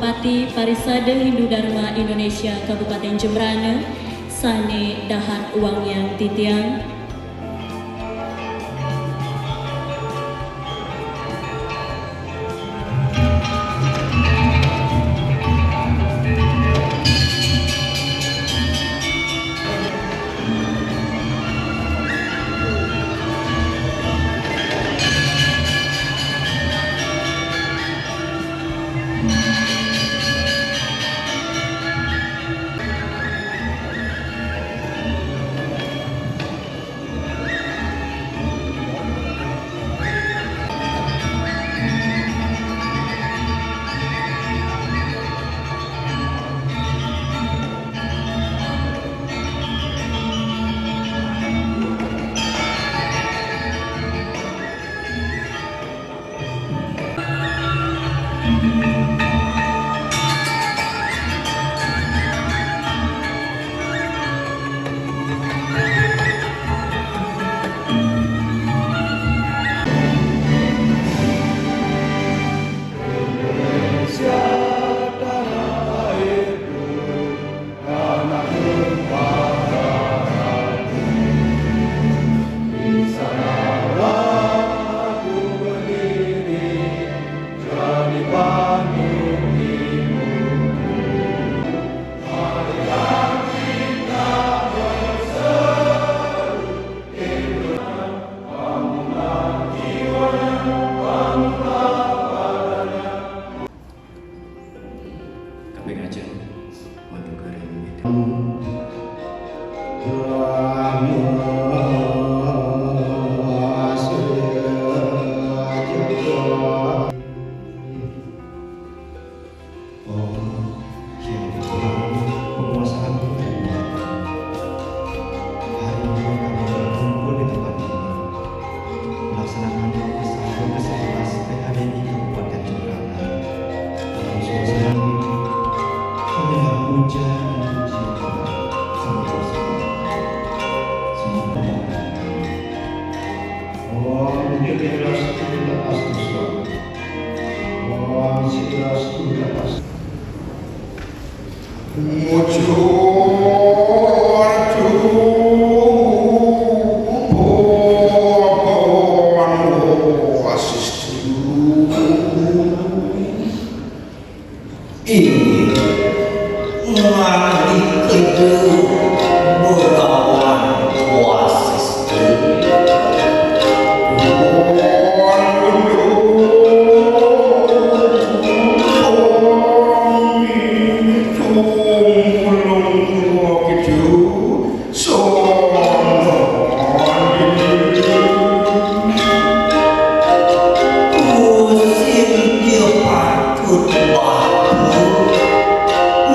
Bupati Parisade Hindu Dharma Indonesia Kabupaten Jembrana Sane Dahat Uang Yang Titiang.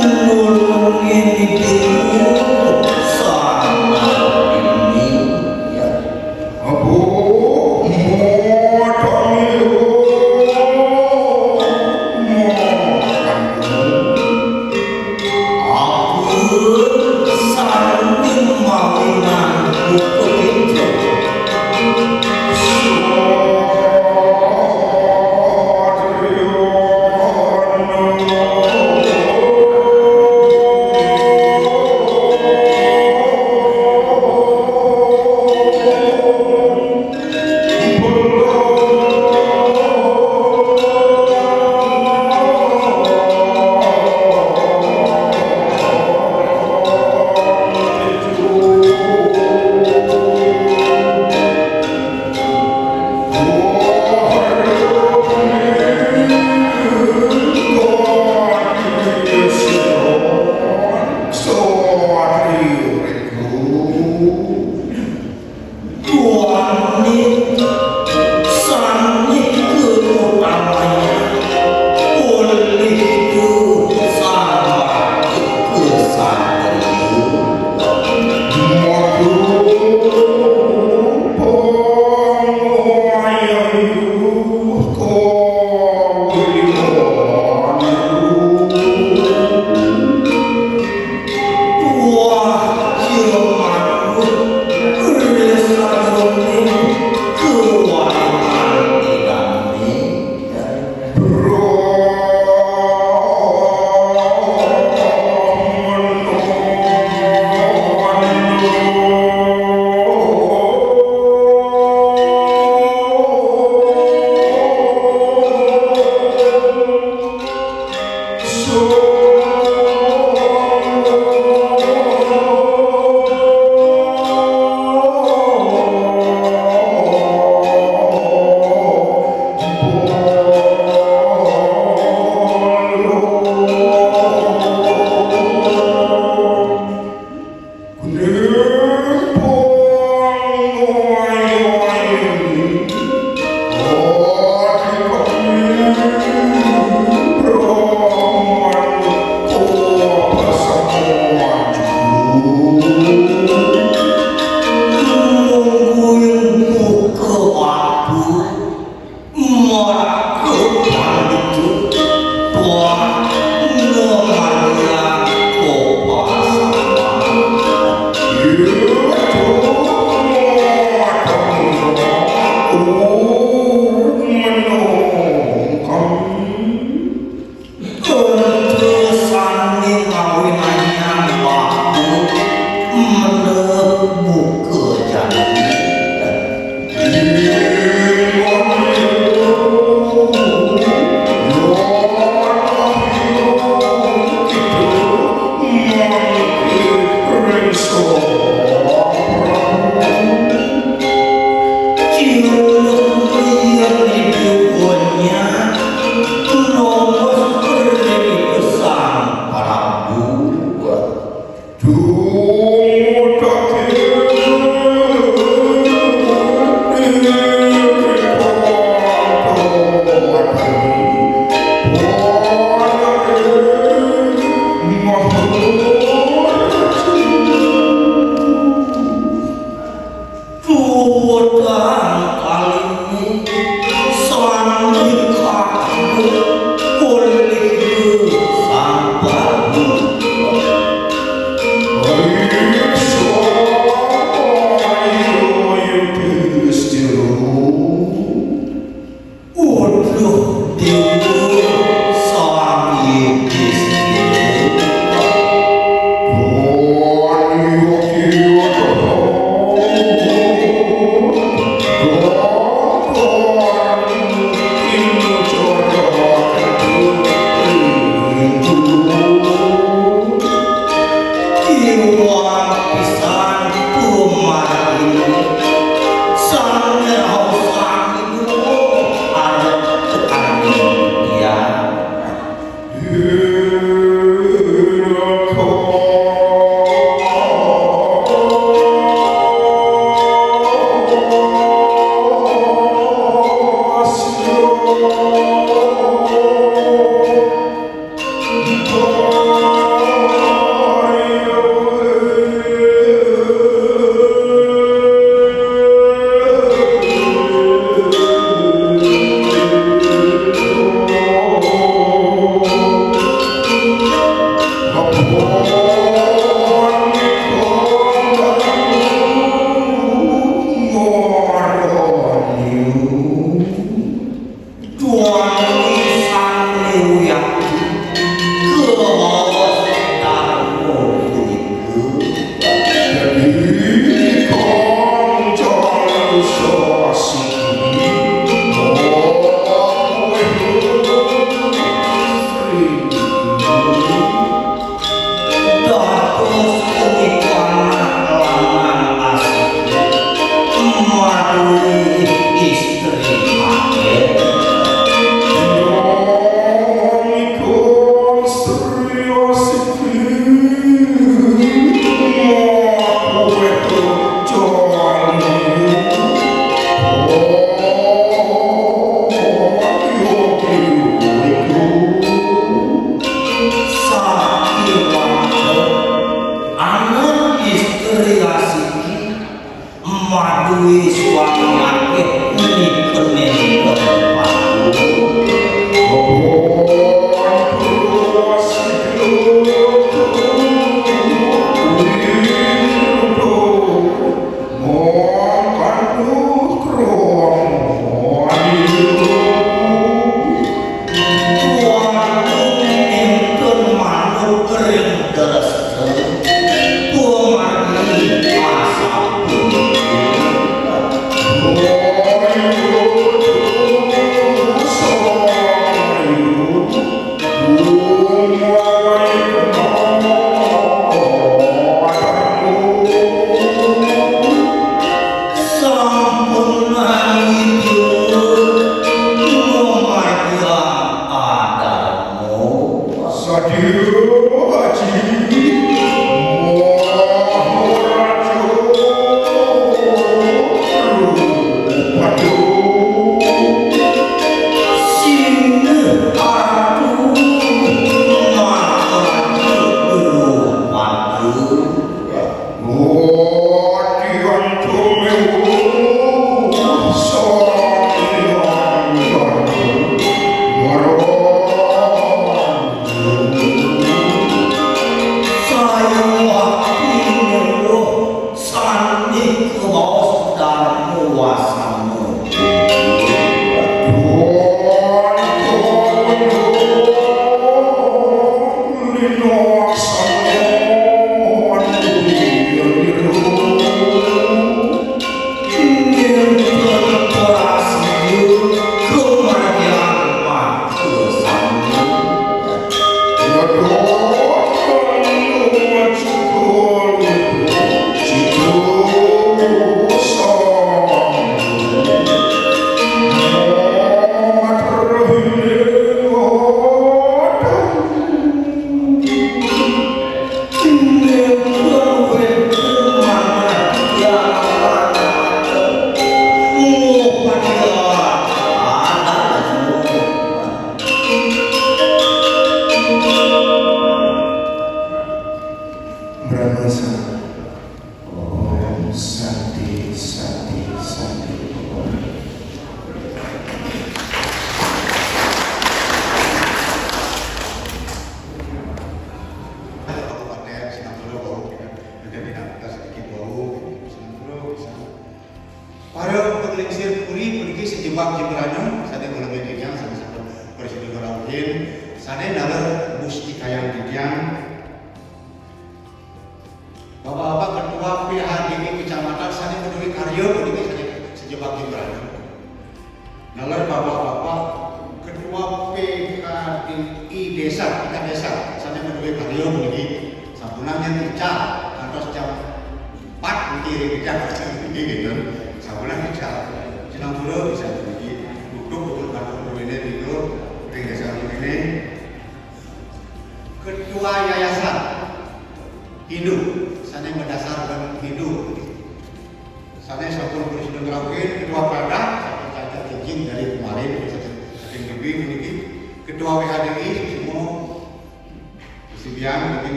Nulungi hidupmu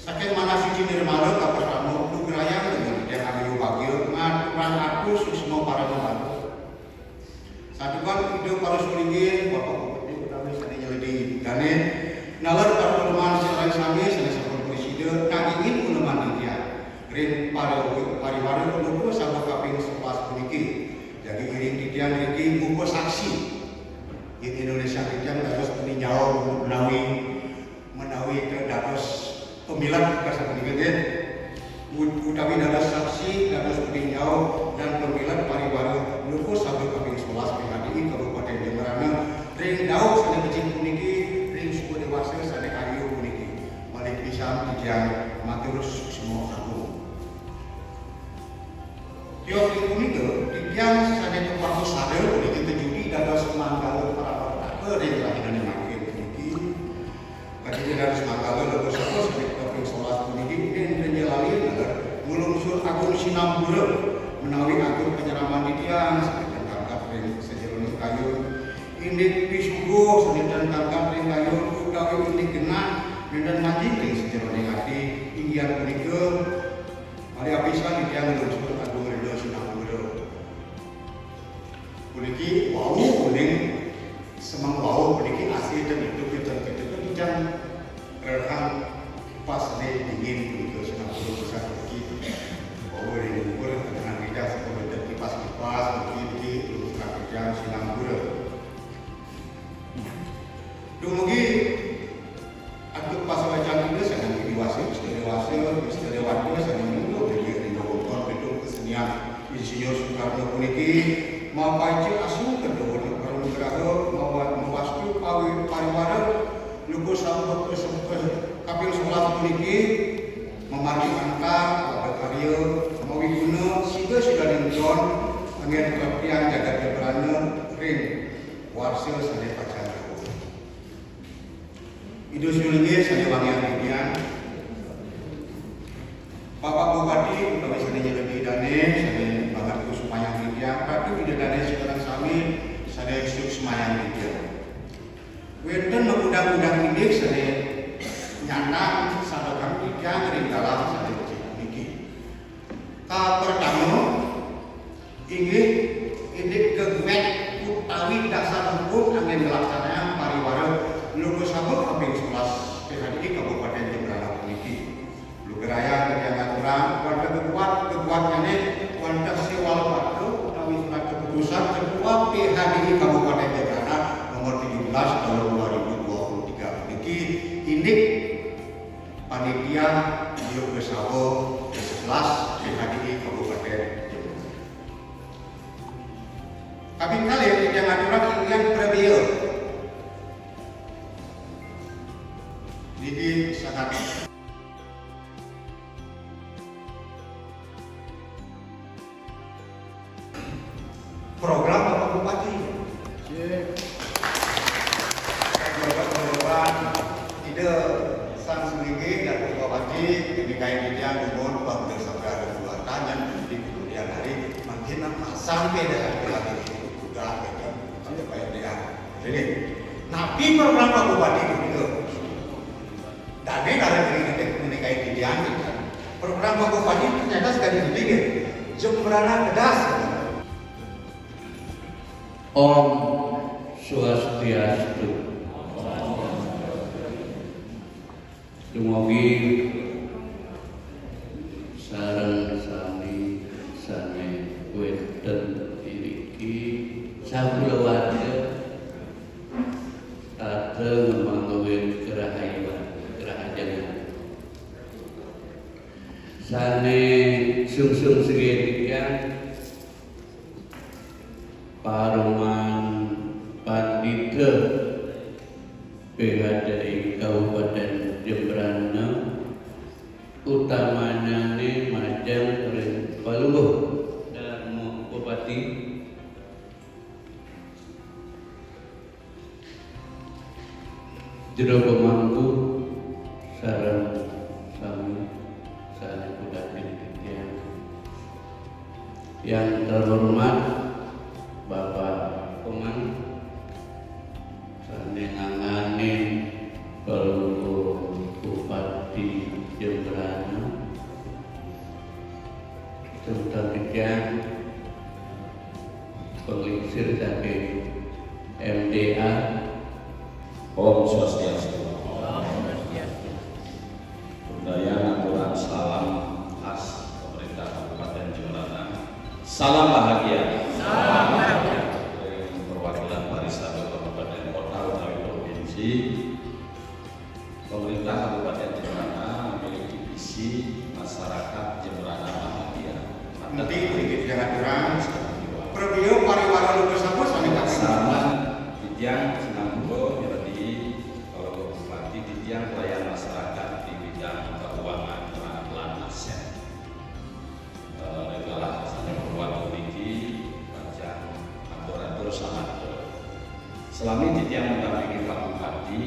Saking manasik Haji Nirmala kapertama nugrayang dengan yang ayu bagio ngaturan aku suksma para membantu. Sadukan ide para sulinggih Bapak Bupati utawi sadaya di dane nalar para ulama sareng sami sanes sampun presiden kagingin uleman dia. Rin para pariwara menuku sabda kaping 11 puniki. Jadi iring didian iki muka saksi. Di Indonesia didian dados peninjau menawi ke dados pemilat ka sapunika nggih. Utawi dados saksi dados peninjau dan pemilat pariwara menuku sabda kaping 11 PHDI Kabupaten Jemberana. Ring daud sane kecil puniki ring suku dewasa sane kayu puniki. Malik pisan didian matur semua aku. Tiap punika didian sane waktu sadar puniki terjudi dados manggala para takeur ing lahiran makin puniki. Kadine dados manggala lepas sapa sane kaping 11 puniki ing penjelali ngulunsur agung sinambura menawi agung penyeraman didian saking kangkap ring sejeroning kayu. Indik pisugo sedherek kangkap ring kayu utawi indik genah dan manjing ring sejeroning ati inggian punika mari apisan didian ngulunsur agung ridho sinambura. Puniki wau kuning semang wau puniki asli dan itu kita dijan rehan pas dingin punika sinambura besar puniki wau ring ukur dengan lidah seperti kipas-kipas puniki terus kakian sinambura. Dumugi atau pas wajah itu sangat dewasa, dewasa sangat mundur dari doktor gedung kesenian Insinyur Soekarno puniki mau pancing asu kedua baru negara mau mewastu pariwara lugu sambut kapil 11 puniki memargi angka pada karya mau guna sehingga sudah dinjon angin kepian jaga Jemberana ring warsil sane pacar. Itu sulinggih sane wangian didian. Bapak Bupati utawi sadaya lebih dane sane banget kusumayang didian, tapi tidak dane sekarang sami sane suksmayang didian. Wonten undang-undang indik sane nyana sadokan didian ring dalam sane niki. Ka pertama inggih indik gegwet utawi dasar hukum angin pelaksanaan pariwara lugu sabuk kaping 11 PHDI Kabupaten Jemberana puniki. Lugeraya kegiatan warga kekuatannya warga sewal waktu utawi surat keputusan ketua PHDI Kabupaten Jemberana nomor 17 tahun 2023 puniki indik panitia lugu sabuk 11 PHDI Kabupaten Jemberana. Kaping kali yang aturan yang berbeda. Jadi sangat program Bapak Bupati. Program ide sang selinggih dan Ketua Wajib dikain didian umur bangga sabda kebuatan dan di kemudian hari makin sampai dengan keluarga itu sudah sampai bayar dia. Jadi nabi program Bapak Bupati itu dane karena diri menikahi didian program Bapak Bupati ternyata sekali dipikir Jemberana kedas. Om Swastiastu. Dumugi sareng sami sane wonten niki sakulawarga dateng manggawen kerahayaan sane sungsung segedikan Paruman Pandita PHDI Kabupaten Jemberana utamanya nih Majang Palungguh dan Bupati Jero Pemangku sareng sami sareng Bupati yang terhormat Bapak Komang sanenganganing Palungguh Bupati Jemberana Sultan Pikian, penglingsir saking MDA. Om Swastiastu. Budaya aturan salam khas pemerintah Kabupaten Jembrana. Salam bahagia. Perwakilan Pariwisata Kabupaten Kota utawi provinsi. Pemerintah Kabupaten Jembrana memiliki visi masyarakat Jembrana bahagia. Nanti sedikit jangan kurang. Prebio pariwara lugas apa sama Ditjang Sinambo jadi kalau Bupati Ditjang pelayan masyarakat di bidang keuangan pelan aset legalah sampai perbuatan memiliki pajak atur sangat selami Ditjang mendampingi Pak Bupati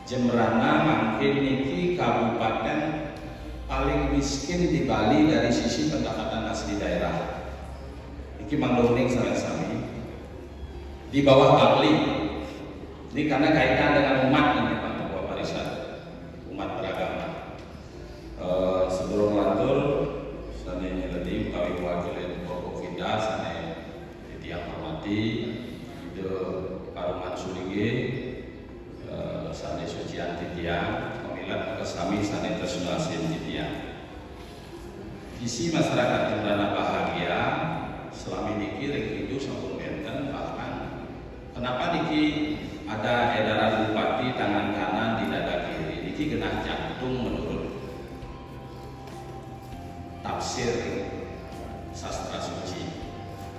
Jembrana makin niki kabupaten paling miskin di Bali dari sisi pendapatan asli daerah. Iki mangloning sami di bawah Bali. Ini karena kaitan dengan umat ini Pak Ketua Pariwisata, umat beragama. Sebelum lantur, sana nyeledi kami wakil pokok kita, sana Ditjang hormati, ide Paruman Sulinge, sana Sucian Ditjang, pemilat kesami sana Tersunasin Ditjang. Visi masyarakat Jembrana bahagia. Selama niki rekidu sampun benten bahkan kenapa niki ada edaran bupati tangan kanan di dada kiri niki genah jantung menurut tafsir sastra suci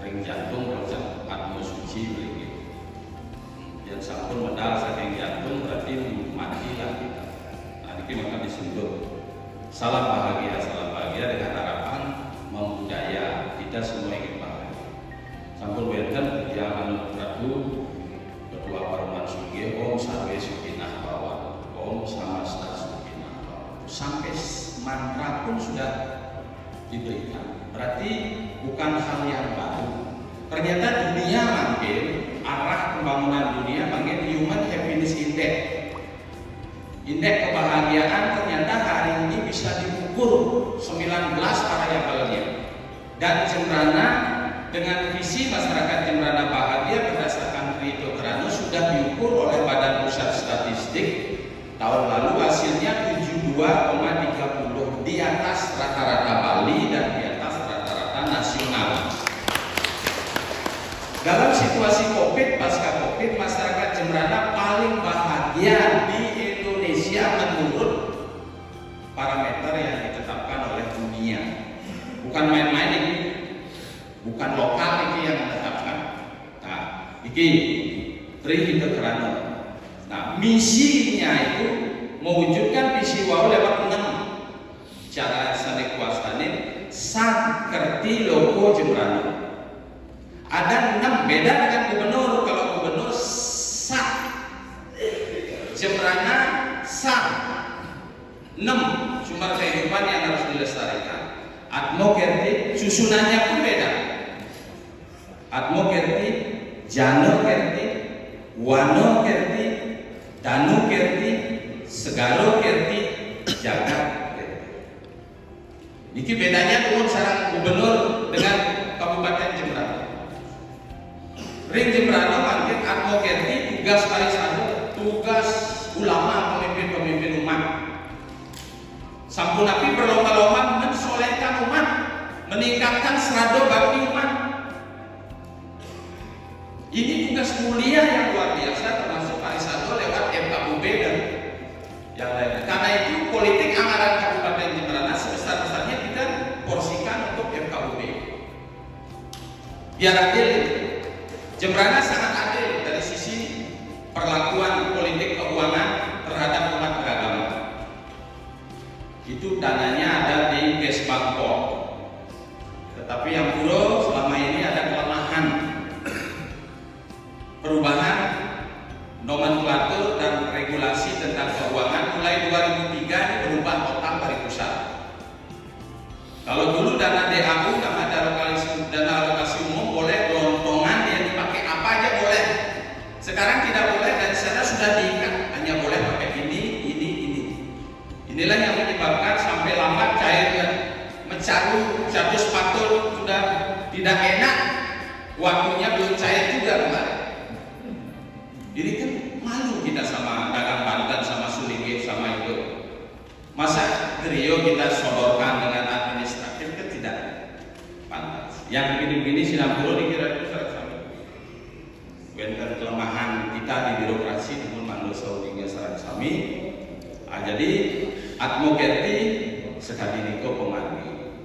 ring jantung rojak atmo suci begitu yang sampun medal saking jantung berarti mati lah kita. Nah niki maka disebut salam bahagia dengan harapan membudaya kita semua ingin sampun wenten yang anu Prabu Ketua Paruman Sugi Om Sarwe Sukinah Bawa Om Samasta Sukinah Bawa sampai mantra pun sudah diberikan berarti bukan hal yang baru ternyata dunia makin arah pembangunan dunia makin Human Happiness Index indeks kebahagiaan ternyata hari ini bisa diukur 19 variabelnya dan Jembrana dengan visi masyarakat Jembrana bahagia berdasarkan Rito Kerano sudah diukur oleh Badan Pusat Statistik tahun lalu hasilnya 72,30 di atas rata-rata Bali dan di atas rata-rata nasional. Dalam situasi Covid, pasca Covid, masyarakat Jembrana paling bahagia di Indonesia menurut parameter yang ditetapkan oleh dunia. Bukan main-main ini. Bukan lokal ini yang menetapkan. Nah, ini Rito Kerano. Nah, misinya itu mewujudkan visi wau lewat 6 cara sanek kuasane sakerti logo Jembrana. Ada 6 beda dengan gubernur. Kalau gubernur sak Jembrana sak 6 sumber kehidupan yang harus dilestarikan. Atmo Kerti susunannya pun beda. Atmo Kerti, Jano Kerti, Wano Kerti, Danu Kerti, Segaro Kerti, Jagat Kerti. Niki bedanya turun sarang gubernur dengan Kabupaten Jembrana. Ring Jembrana mangkin Atmo Kerti tugas Pariwisata, tugas ulama pemimpin-pemimpin umat. Sampun api berlomba-lomba mensolehkan umat, meningkatkan serado bakti umat. Ini tugas mulia yang luar biasa termasuk Pariwisata lewat FKUB dan yang lainnya. Karena itu politik anggaran Kabupaten Jembrana sebesar-besarnya kita porsikan untuk FKUB. Biar adil, Jembrana sangat adil dari sisi perlakuan politik keuangan terhadap umat beragama. Itu dananya ada di Kesbangpol. Tetapi yang buruk selama ini ada kelemahan perubahan nomenklatur dan regulasi tentang keuangan mulai 2003 ini berubah total dari pusat. Kalau dulu dana DAU, dana alokasi umum boleh gelontongan yang dipakai apa aja boleh. Sekarang tidak boleh dan sana sudah diikat hanya boleh pakai ini. Inilah yang menyebabkan sampai lambat cair satu sepatu sudah tidak enak, waktunya belum cair juga kemarin. Jadi kan malu kita sama dagang Banten, sama Sulingi, sama itu. Masa trio kita sodorkan dengan administratif kan tidak pantas. Yang begini-begini Sinapura dikira itu sarang wenten kelemahan kita di birokrasi namun mandu saudingnya sarang sami. Jadi atmo kerti sekali niko pemangi.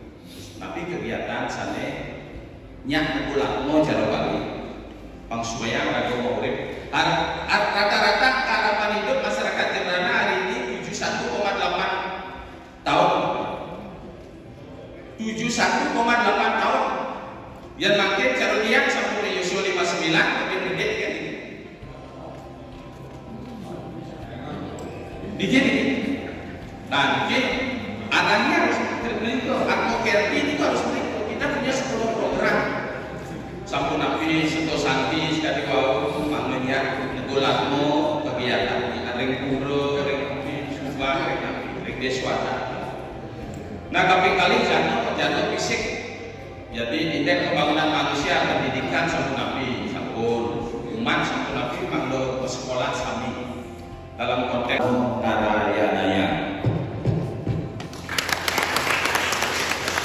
Tapi kegiatan sana nyak pulang jaro kali. Pangsubayang raga mau urip. Rata-rata harapan hidup masyarakat Jembrana hari ini 71,8 tahun. 71,8 tahun. Yang makin cara lihat sampai usia 59 tapi pendek kan ini. Dikit. Nah, dikit. Adanya harus terbentuk. Advokerti itu harus terbentuk. Kita punya 10 program. Sampun api, sentuh santi, sekali wau, maknanya negulatmu, kegiatan di ring puro, ring subah, ring deswata. Nah, tapi kali jatuh fisik. Jadi indeks pembangunan manusia pendidikan sampun api, sampun umat sampun api, manglo sekolah sami dalam konteks karya.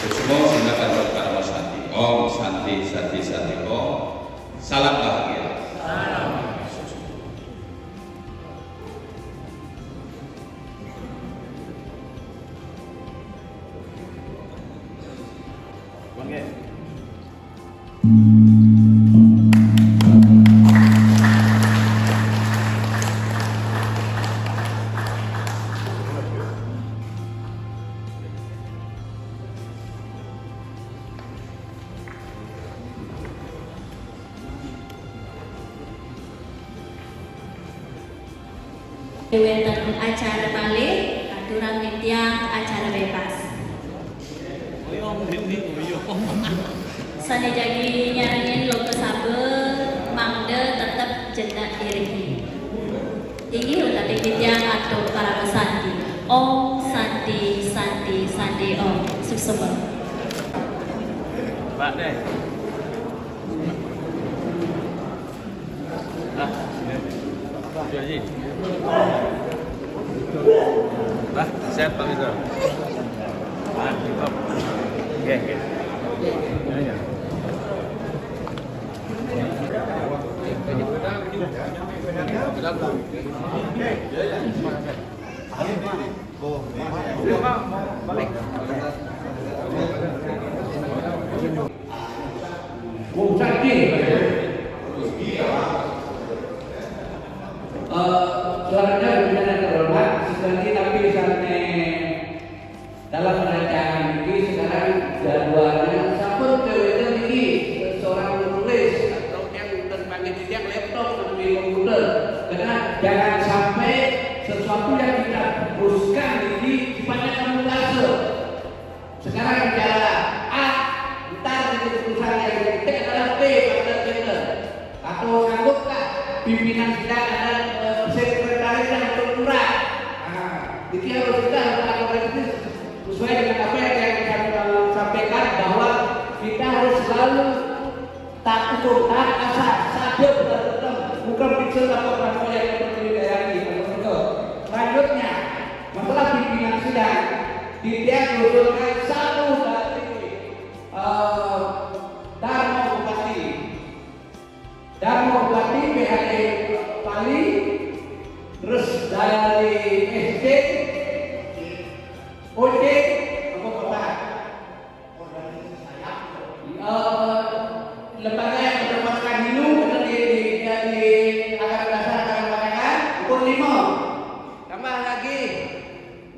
Semua silakan berkata Santi. Om Santi Santi Santi Om. Salam bahagia. Salam. Bangke. Wonten acara malih aturan tiang acara bebas. Sane jadi nyarangin lo kesabe mangde tetap jendak diri. Ini udah tiang atau para pesanti. Om Santi Santi Santi Om Suksema. Pak deh. Lah, Haji. Lah, siap Pak Mister. Nah, stop. Oke. Ya. Suaranya berbicara terhormat sekali tapi sampai dalam perancangan ini sekarang jadwalnya sampun kewetan ini seorang penulis atau yang terpanggil yang laptop di komputer karena jangan sampai sesuatu yang kita teruskan ini sifatnya kamuflase. Sekarang bicara A, ntar di keputusan yang T adalah B pada kita atau anggaplah pimpinan sidang ada sekretaris dan perturah. Jadi kita harus lakukan sesuai dengan apa yang kami sampaikan bahwa kita harus selalu tak ukur, tak asal saja benar-benar bukan pixel atau pramuka yang seperti ini. Selanjutnya masalah pimpinan sidang dia mengusulkan satu dari Darmo Bupati PHD Pali, terus dari SD OD apa Bapak lembaga yang berpasukan Hindu di angkatan dasar angkatan perangkat ukur 5 tambah lagi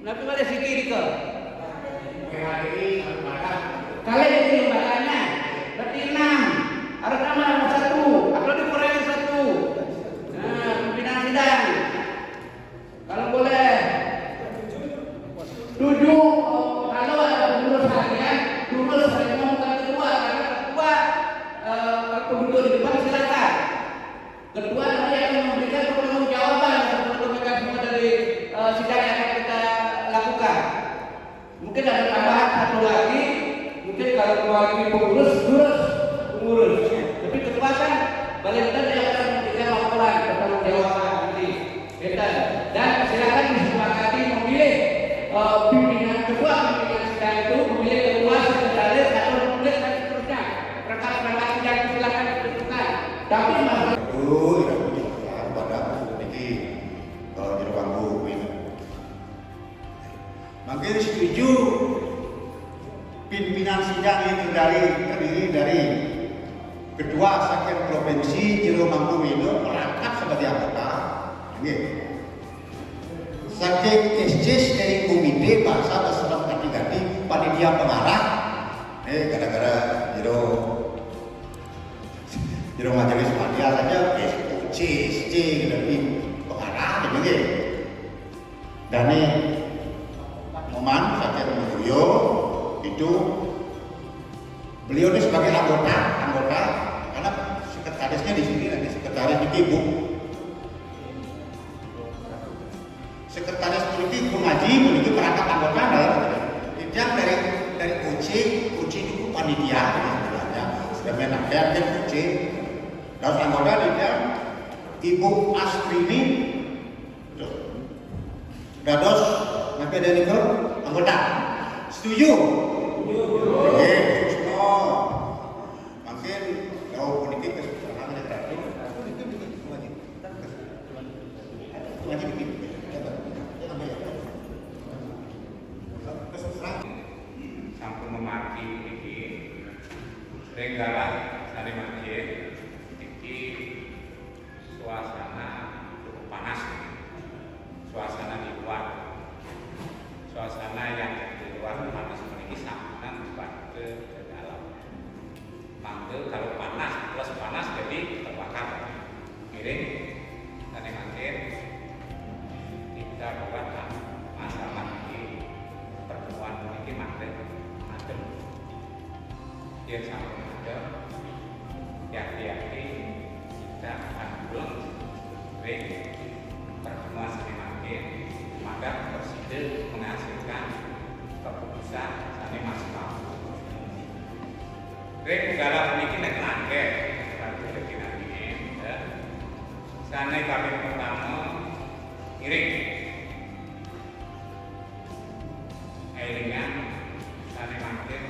nanti ada sikit ke kalian ini lembaganya berarti 6 harus tambah 1 atau dikurangi 1. Nah, pimpinan sidang kalau boleh 7 kalau ada pengurus harian pengurus harian bukan ketua karena ketua kalau duduk di depan silakan ketua nanti akan memberikan pertanggungjawaban untuk mekanisme dari sidang yang akan kita lakukan. Mungkin ada tambahan satu lagi mungkin kalau mewakili pengurus, pengurus. Tapi ketua kan balik dan dia akan memberikan laporan bertanggung jawaban nanti. Dan silakan disepakati memilih pimpinan ketua pimpinan sidang itu, memilih ketua sekretaris atau menulis dan seterusnya. Perangkat-perangkat sidang silakan ditentukan. Tapi masalah pada ini di ruang guru ini. Makin setuju pimpinan sidang itu terdiri dari Ketua Sakit Provinsi Jero Mangkuwido merangkap sebagai anggota. Ini. Sakit SJS dari Komite Bahasa Beserta Ganti Panitia Pengarah. Gara-gara Jero Majelis Panitia saja SC dari pengarah gitu. Dan ini Moman Sakit Muyo itu beliau ini sebagai anggota karena sekretarisnya di sini, nanti sekretaris di Ibu, sekretaris politik mengaji memiliki perangkat anggota yang dari OC itu panitia sebenarnya sudah menangkan dan OC dan anggota dia Ibu Astrini Dados nanti ada nih anggota setuju? Oke, semua. Makin kalau politik kesetaraan ada terakhir. Lagi bikin. Sampun memaki iki sering galah sari masjid iki suasana cukup panas, suasana di luar, suasana yang di luar panas ini sampunan ke dalam. Manggil kalau panas plus panas jadi terbakar. Miring tadi makin kita buat masalah ini pertemuan ini makin adem. Dia sampai adem. Hati-hati kita akan belum pertemuan ini makin maka presiden menghasilkan keputusan sani maksimal. Negara ini naik langkah, tapi lagi nanti, sana kami pertama iring, iringan, sana makin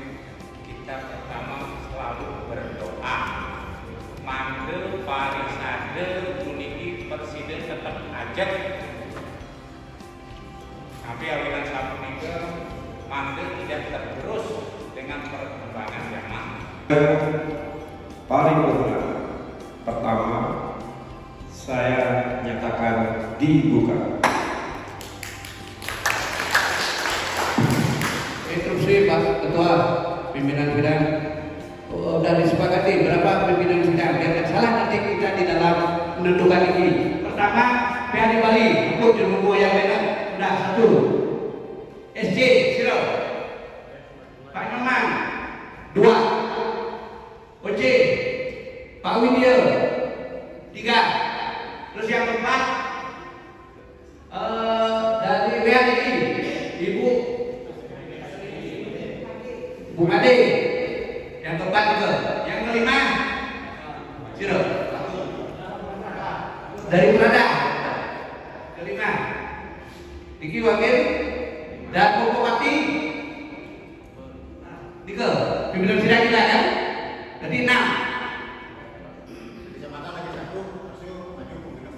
kita pertama selalu berdoa, manggil parisade memiliki presiden tetap ajak. Tapi awilan satu minggu manggil tidak tergerus dengan perkembangan zaman. Paripurna pertama saya nyatakan dibuka. instruksi Pak Ketua pimpinan sidang sudah disepakati berapa pimpinan sidang jangan salah nanti kita di dalam menentukan ini. Pertama PH di Bali ikut di rumah yang benar sudah satu. SJ Siro Pak Nyoman 2. OC Pak Widya 3. Terus yang keempat dari WHDI Ibu Bung Ade. Yang keempat juga. Yang kelima Siro dari Prada. Kelima Diki Wakil dan Pokokati 3. Pimpinan sidang kita kan? Jadi 6. Kecamatan lagi satu, hasil maju pembina.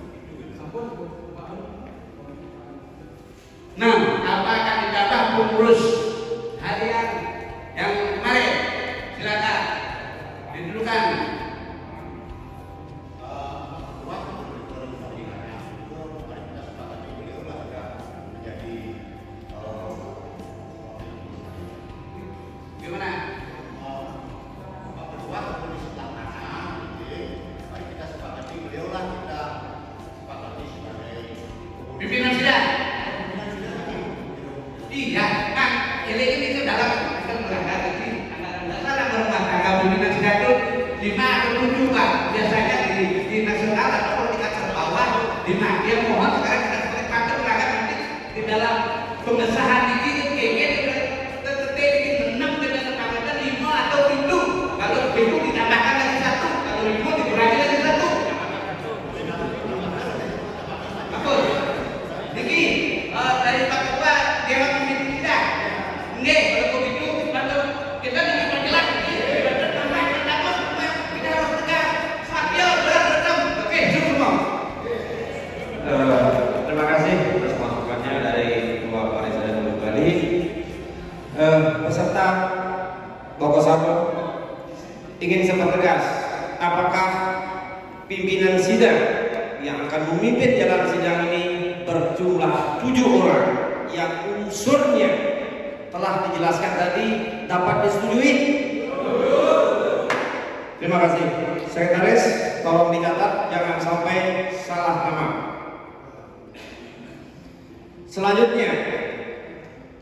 6. Apa akan ditambah pengurus harian yang kemarin? Silakan didulukan. Gimana? Pimpinan sidang. Iya, kan ini itu dalam kita melanggar tadi anggaran dasar dan rumah tangga pimpinan sidang itu 5 atau 7 Pak. Biasanya di nasional atau tingkat terbawah 5. Dia mohon sekarang kita sepakat melanggar nanti di dalam pengesahan ini kayaknya tetap 6 dengan tanggal 5 bersifat tegas. Apakah pimpinan sidang yang akan memimpin jalan sidang ini berjumlah 7 orang yang unsurnya telah dijelaskan tadi dapat disetujui? Terima kasih. Sekretaris, tolong dicatat jangan sampai salah nama. Selanjutnya,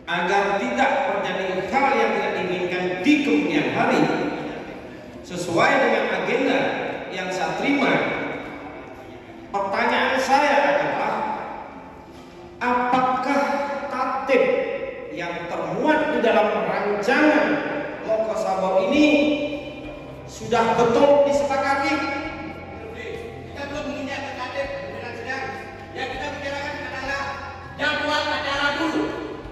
agar tidak terjadi hal yang tidak diinginkan di kemudian hari, sesuai dengan agenda yang saya terima, pertanyaan saya adalah, apakah tatib yang termuat di dalam rancangan Lokasabau ini sudah betul disepakati? Kita belum menginjak ke tatib pimpinan sidang. Yang kita bicarakan adalah jadwal acara dulu.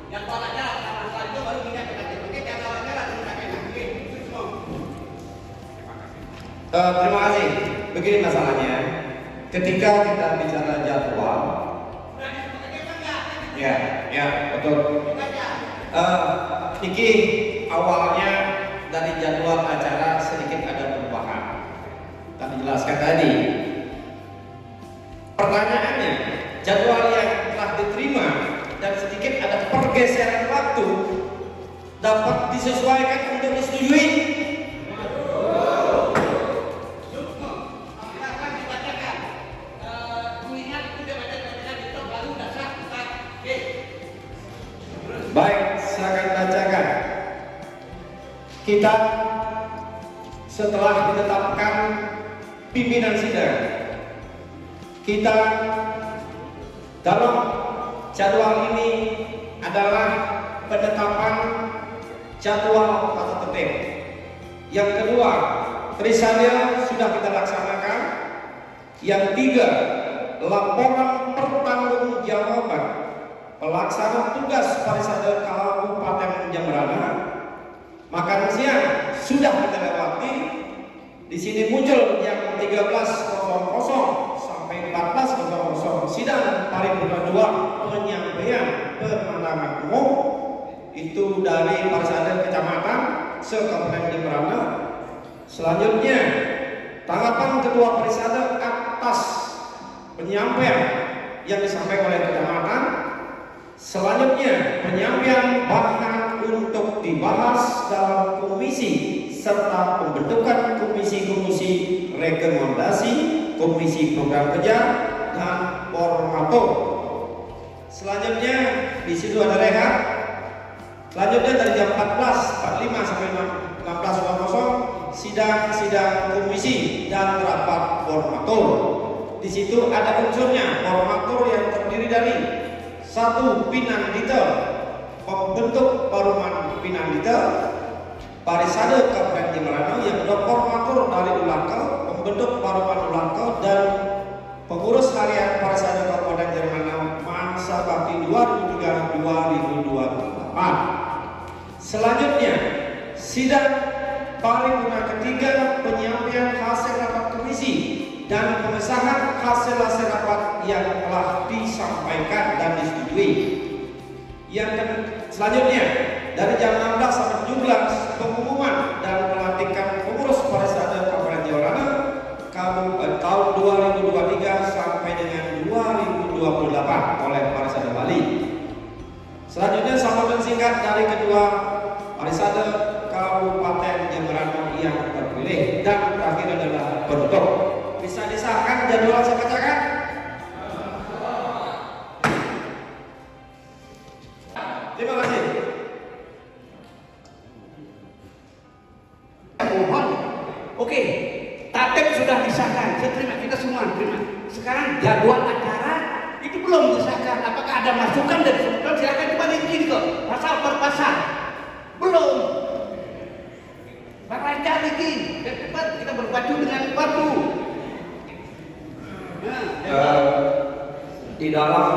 Jadwal acara setelah itu baru menginjak ke tatib. Oke, jadwal acara dulu kita enak. Oke, itu semua. Terima kasih. Begini masalahnya, ketika kita bicara jadwal, ya betul. Iki awalnya dari jadwal acara sedikit ada perubahan. Tadi jelaskan tadi. Pertanyaannya, jadwal yang telah diterima dan sedikit ada pergeseran waktu dapat disesuaikan untuk disetujui? Baik, saya akan bacakan. Kita setelah ditetapkan pimpinan sidang, kita dalam jadwal ini adalah penetapan jadwal tata tertib. Yang kedua, trisalya sudah kita laksanakan. Yang tiga, laporan pertanggungjawaban pelaksana tugas Parisade Kabupaten Jemberana. Makan siang sudah kita lewati. Di sini muncul yang 13.00 sampai 14.00 sidang paripurna 2 penyampaian pemandangan umum itu dari Parisade Kecamatan se-Kabupaten Jemberana. Selanjutnya tanggapan Ketua Parisade atas penyampaian yang disampaikan oleh kecamatan. Selanjutnya penyampaian bahan untuk dibahas dalam komisi serta pembentukan komisi-komisi rekomendasi, komisi program kerja dan formatur. Selanjutnya di situ ada rehat. Selanjutnya dari jam 14.45 sampai 16.00 sidang komisi dan rapat formatur. Di situ ada unsurnya formatur yang terdiri dari 1 Pinandita, pembentuk Paruman Pinandita, Parisade Kabupaten Jemberana yang formatur dari Ulangkal, pembentuk Paruman Ulangkal dan pengurus harian Parisade Kabupaten Jemberana masa bakti 2003-2028. Selanjutnya sidang paripurna ketiga penyampaian hasil rapat komisi dan pengesahan hasil rapat yang telah disampaikan dan disetujui. Yang selanjutnya dari jam 16 sampai 17 pengumuman dan pelantikan pengurus Parisade Kabupaten Jemberana tahun 2023 sampai dengan 2028 oleh Parisade Bali. Selanjutnya sambutan singkat dari Ketua Parisade Kabupaten Jemberana yang terpilih dan terakhir adalah penutup. Bisa disahkan jadwal saya bacakan? Terima kasih. Mohon. Oke, tatib sudah disahkan. Saya terima, kita semua terima. Sekarang jadwal acara itu belum disahkan. Apakah ada masukan dari sebelum? Silakan coba dikirim ke pasal per pasal. Belum. Baca lagi. Dan cepat kita berpacu dengan waktu. Di dalam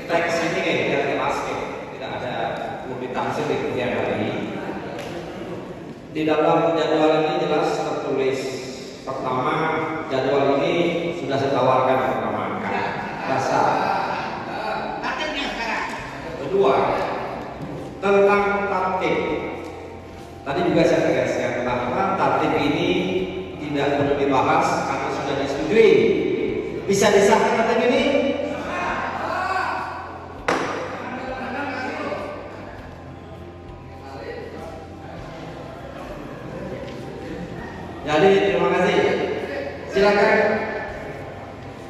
teks ini yang dimasuk tidak ada publikasi di kemudian hari. Di dalam jadwal ini jelas tertulis, pertama jadwal ini sudah saya tawarkan pertama kali dasar. Kedua tentang tatib. Tadi juga saya tegaskan bahwa tatib ini dibahas atau sudah disetujui? Bisa disahkan katanya ini? Jadi terima kasih. Silakan.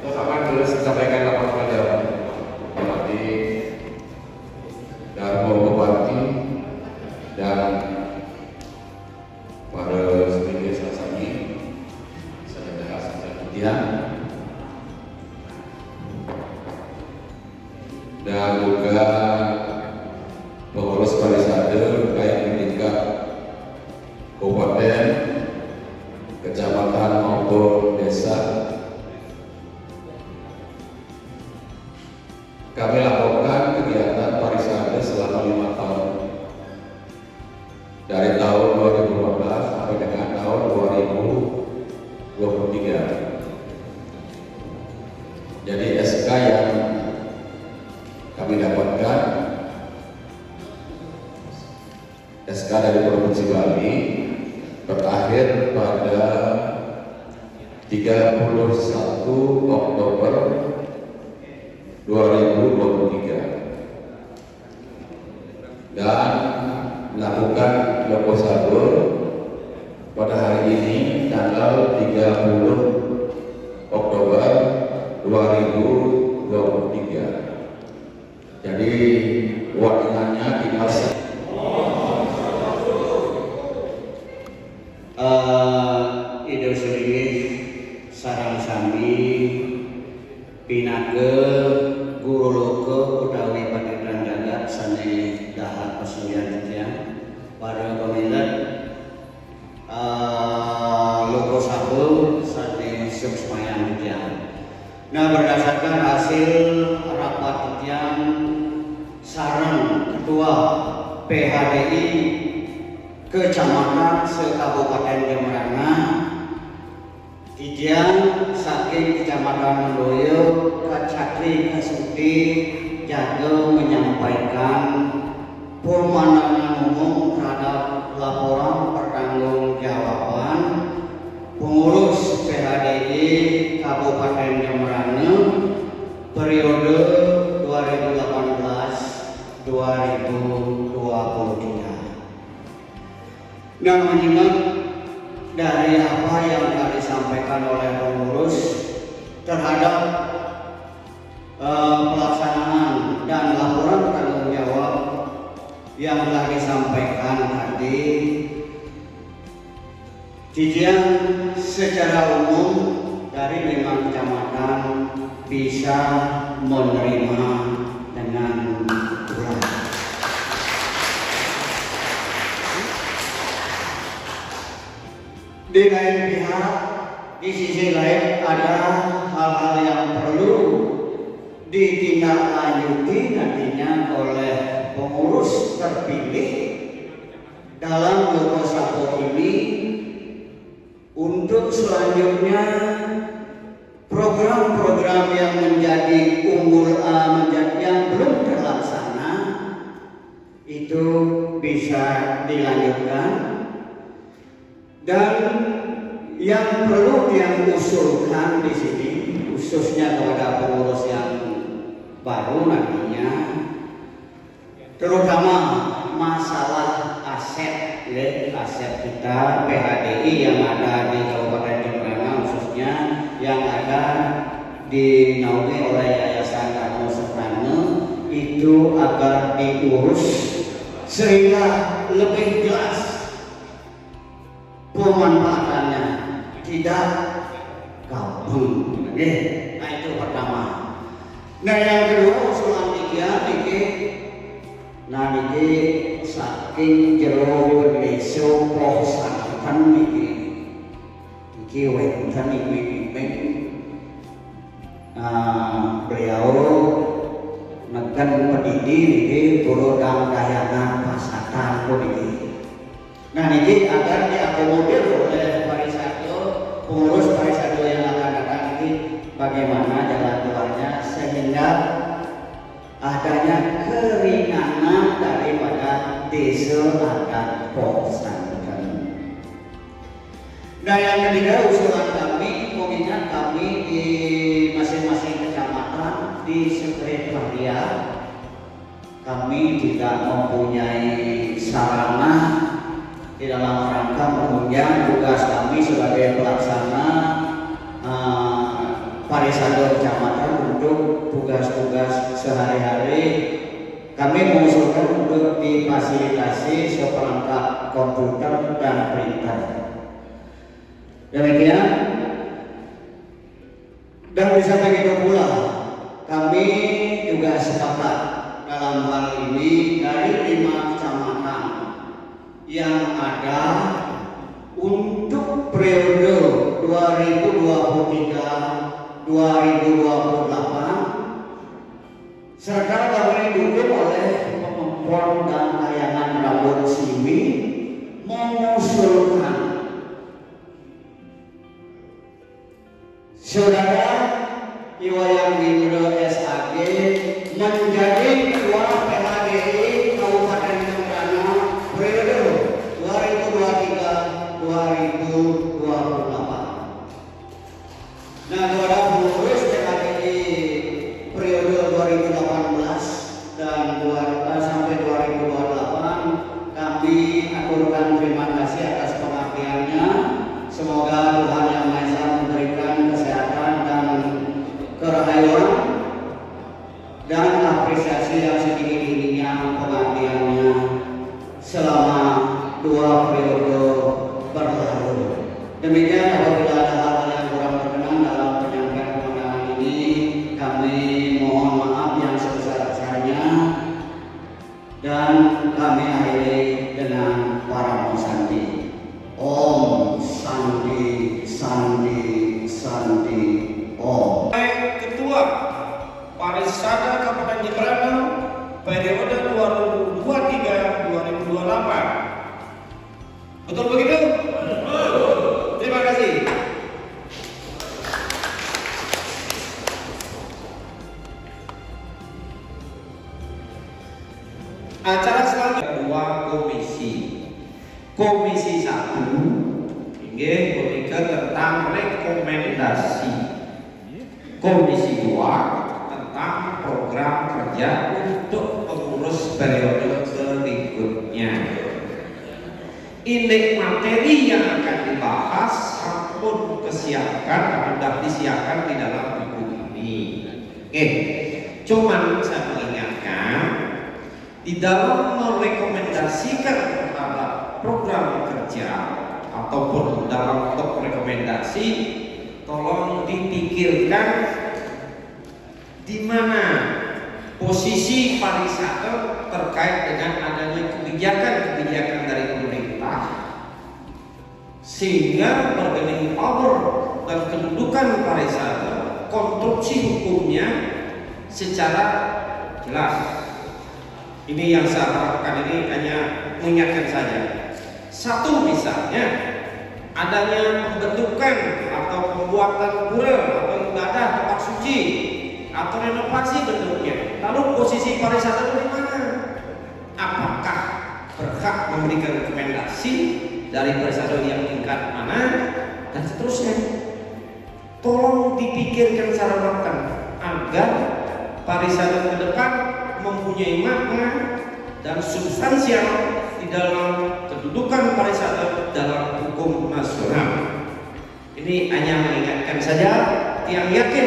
Apa yang boleh saya sampaikan laporan kepada Bupati dan Bupati dan para sedikit saksi saudara sekalian dan juga pengurus Parisade baik di tingkat kabupaten, kecamatan maupun desa. Kami laporkan kegiatan Parisade selama 5 tahun dari tahun 2015 sampai dengan tahun 2023. Jadi SK yang kami dapatkan, SK dari Provinsi Bali berakhir pada 31 Oktober 2023 dan melakukan loposabur pada hari ini tanggal 30 Oktober 2023. Jadi wakilnya tinggal Idul Suringih sarang sami pinake guru loke utawi panitraan jagat sane dahar pesulian tiyang para pemilik logo sabu sane sub semayang tiyang. Nah, berdasarkan hasil rapat tiyang sarang ketua PHDI Kecamatan se-Kabupaten Jembrana Tijang saking Kecamatan Mendoyo Kacakri Kasuti jaga menyampaikan pemandangan umum terhadap laporan pertanggungjawaban pengurus PHDI Kabupaten Jembrana periode 2018-2023. Nah, menyimak dari apa yang telah disampaikan oleh pengurus terhadap pelaksanaan dan laporan tanggung jawab yang telah disampaikan tadi, Tijang secara umum dari 5 kecamatan bisa menerima dengan berat. Di lain pihak, di sisi lain ada hal-hal yang perlu ditindaklanjuti nantinya oleh pengurus terpilih dalam logo sabu ini untuk selanjutnya program-program yang menjadi unggul yang belum terlaksana itu bisa dilanjutkan. Dan yang perlu yang usulkan di sini, khususnya kepada pengurus yang baru nantinya, terutama masalah aset, aset kita PHDI yang ada di Kabupaten Jembrana, khususnya yang ada dinaungi oleh Yayasan Karno Suprana, itu agar diurus sehingga lebih jelas pemanfaatannya, tidak gampang. Nah, itu pertama. Nah, yang kedua usulan niki saking jero beneso pohsan niki wenten niki beliau negen pendidi niki turun dalam dayangan pasatan niki. Nah, ini agar diakomodir oleh Parisade, pengurus Parisade yang akan datang ini bagaimana jalan keluarnya sehingga adanya keringanan daripada desa adat pesantren. Nah, yang ketiga usulan kami mengingat kami di masing-masing kecamatan di sekretariat kami tidak mempunyai sarana di dalam rangka menunjang tugas kami sebagai pelaksana Parisade kecamatan untuk tugas-tugas sehari-hari. Kami mengusulkan untuk difasilitasi seperangkat komputer dan printer. Demikian, dan disampaikan itu pula kami juga sepakat dalam hal ini dari 5 kecamatan yang ada untuk periode 2023-2028 serta kami didukung oleh Pemkot dan Layanan Rabun Simi mengusulkan Saudara Iwayan Windro SAG menjadi Ketua PHDI Kabupaten Jembrana periode 2023-2028. Nah, kepada pengurus PHDI periode 2018 dan sampai 2028 kami aturkan terima kasih atas pengabdiannya. Semoga Tuhan Yang Maha Esa memberikan kesehatan dan kerahayan dan apresiasi yang setinggi-tingginya pengabdiannya selama 2 periode berlalu. Demikian, apabila ada hal-hal yang kurang berkenan dalam penyampaian kemenangan ini, kami mohon maaf yang sebesar-besarnya dan kami akhiri dengan para sandi. Om Sandi Sandi Sandi Om. Ketua Parisade Kabupaten Jembrana periode 2023-2028. Betul begitu? Terima kasih. Acara selanjutnya 2 komisi. Komisi 1 inggih punika tentang rekomendasi. Komisi 2 tentang program kerja untuk pengurus periode berikutnya. Indeks materi yang akan dibahas sampun sudah disiapkan di dalam buku ini. Cuman saya mengingatkan di dalam merekomendasikan terhadap program kerja ataupun dalam bentuk rekomendasi, tolong dipikirkan di mana posisi Parisade terkait dengan adanya kebijakan-kebijakan dari pemerintah, sehingga bargaining power dan kedudukan Parisade, konstruksi hukumnya secara jelas. Ini yang saya harapkan, ini hanya mengingatkan saja. Satu, misalnya adanya pembentukan atau pembuatan pura atau ibadah tempat suci atau renovasi bentuknya. Lalu posisi Parisade itu di mana? Apakah berhak memberikan rekomendasi dari Parisade yang tingkat mana dan seterusnya? Tolong dipikirkan secara matang agar Parisade ke depan mempunyai makna dan substansial di dalam kedudukan Parisade dalam hukum nasional. Ini hanya mengingatkan saja, yang yakin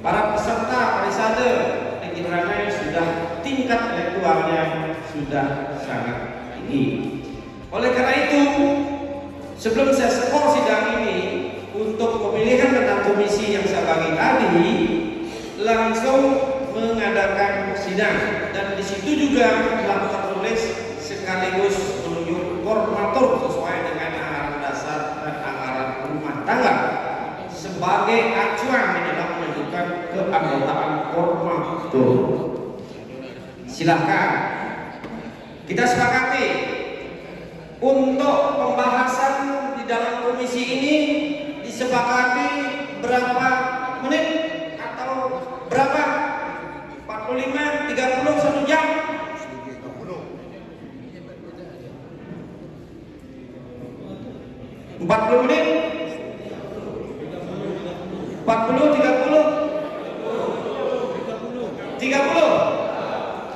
para peserta Parisade di Jembrana sudah tingkat intelektualnya sudah sangat tinggi. Oleh karena itu, sebelum saya skor sidang ini untuk pemilihan tentang komisi yang saya bagi tadi, langsung mengadakan sidang, dan di situ juga melakukan tulis sekaligus menunjuk koordinator sesuai dengan anggaran dasar dan anggaran rumah tangga sebagai acuan di dalam menentukan keanggotaan koordinator. Silakan kita sepakati untuk pembahasan di dalam komisi ini, disepakati berapa menit atau berapa? 45, 30, 1 jam. 40 menit. 30?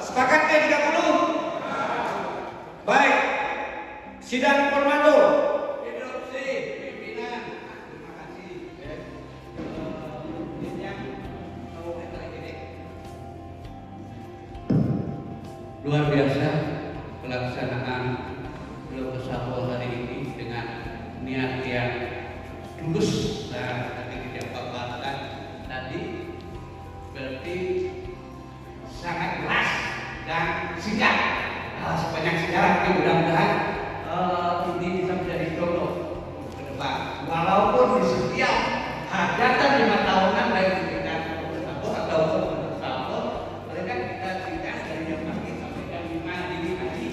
Sepakat ke 30? Baik. Sidang formatur. Instruksi pimpinan. Terima kasih. Luar biasa pelaksanaan Loka Sabol hari ini dengan niat yang tulus dan tadi kita paparkan tadi berarti sangat keras dan sigap sepanjang sejarah ini mudah-mudahan ini bisa menjadi contoh ke depan walaupun di setiap hajatan 5 tahunan baik di tingkat Sabol ataupun Sabol mereka kita sidang dari jam pagi sampai jam 5 dini hari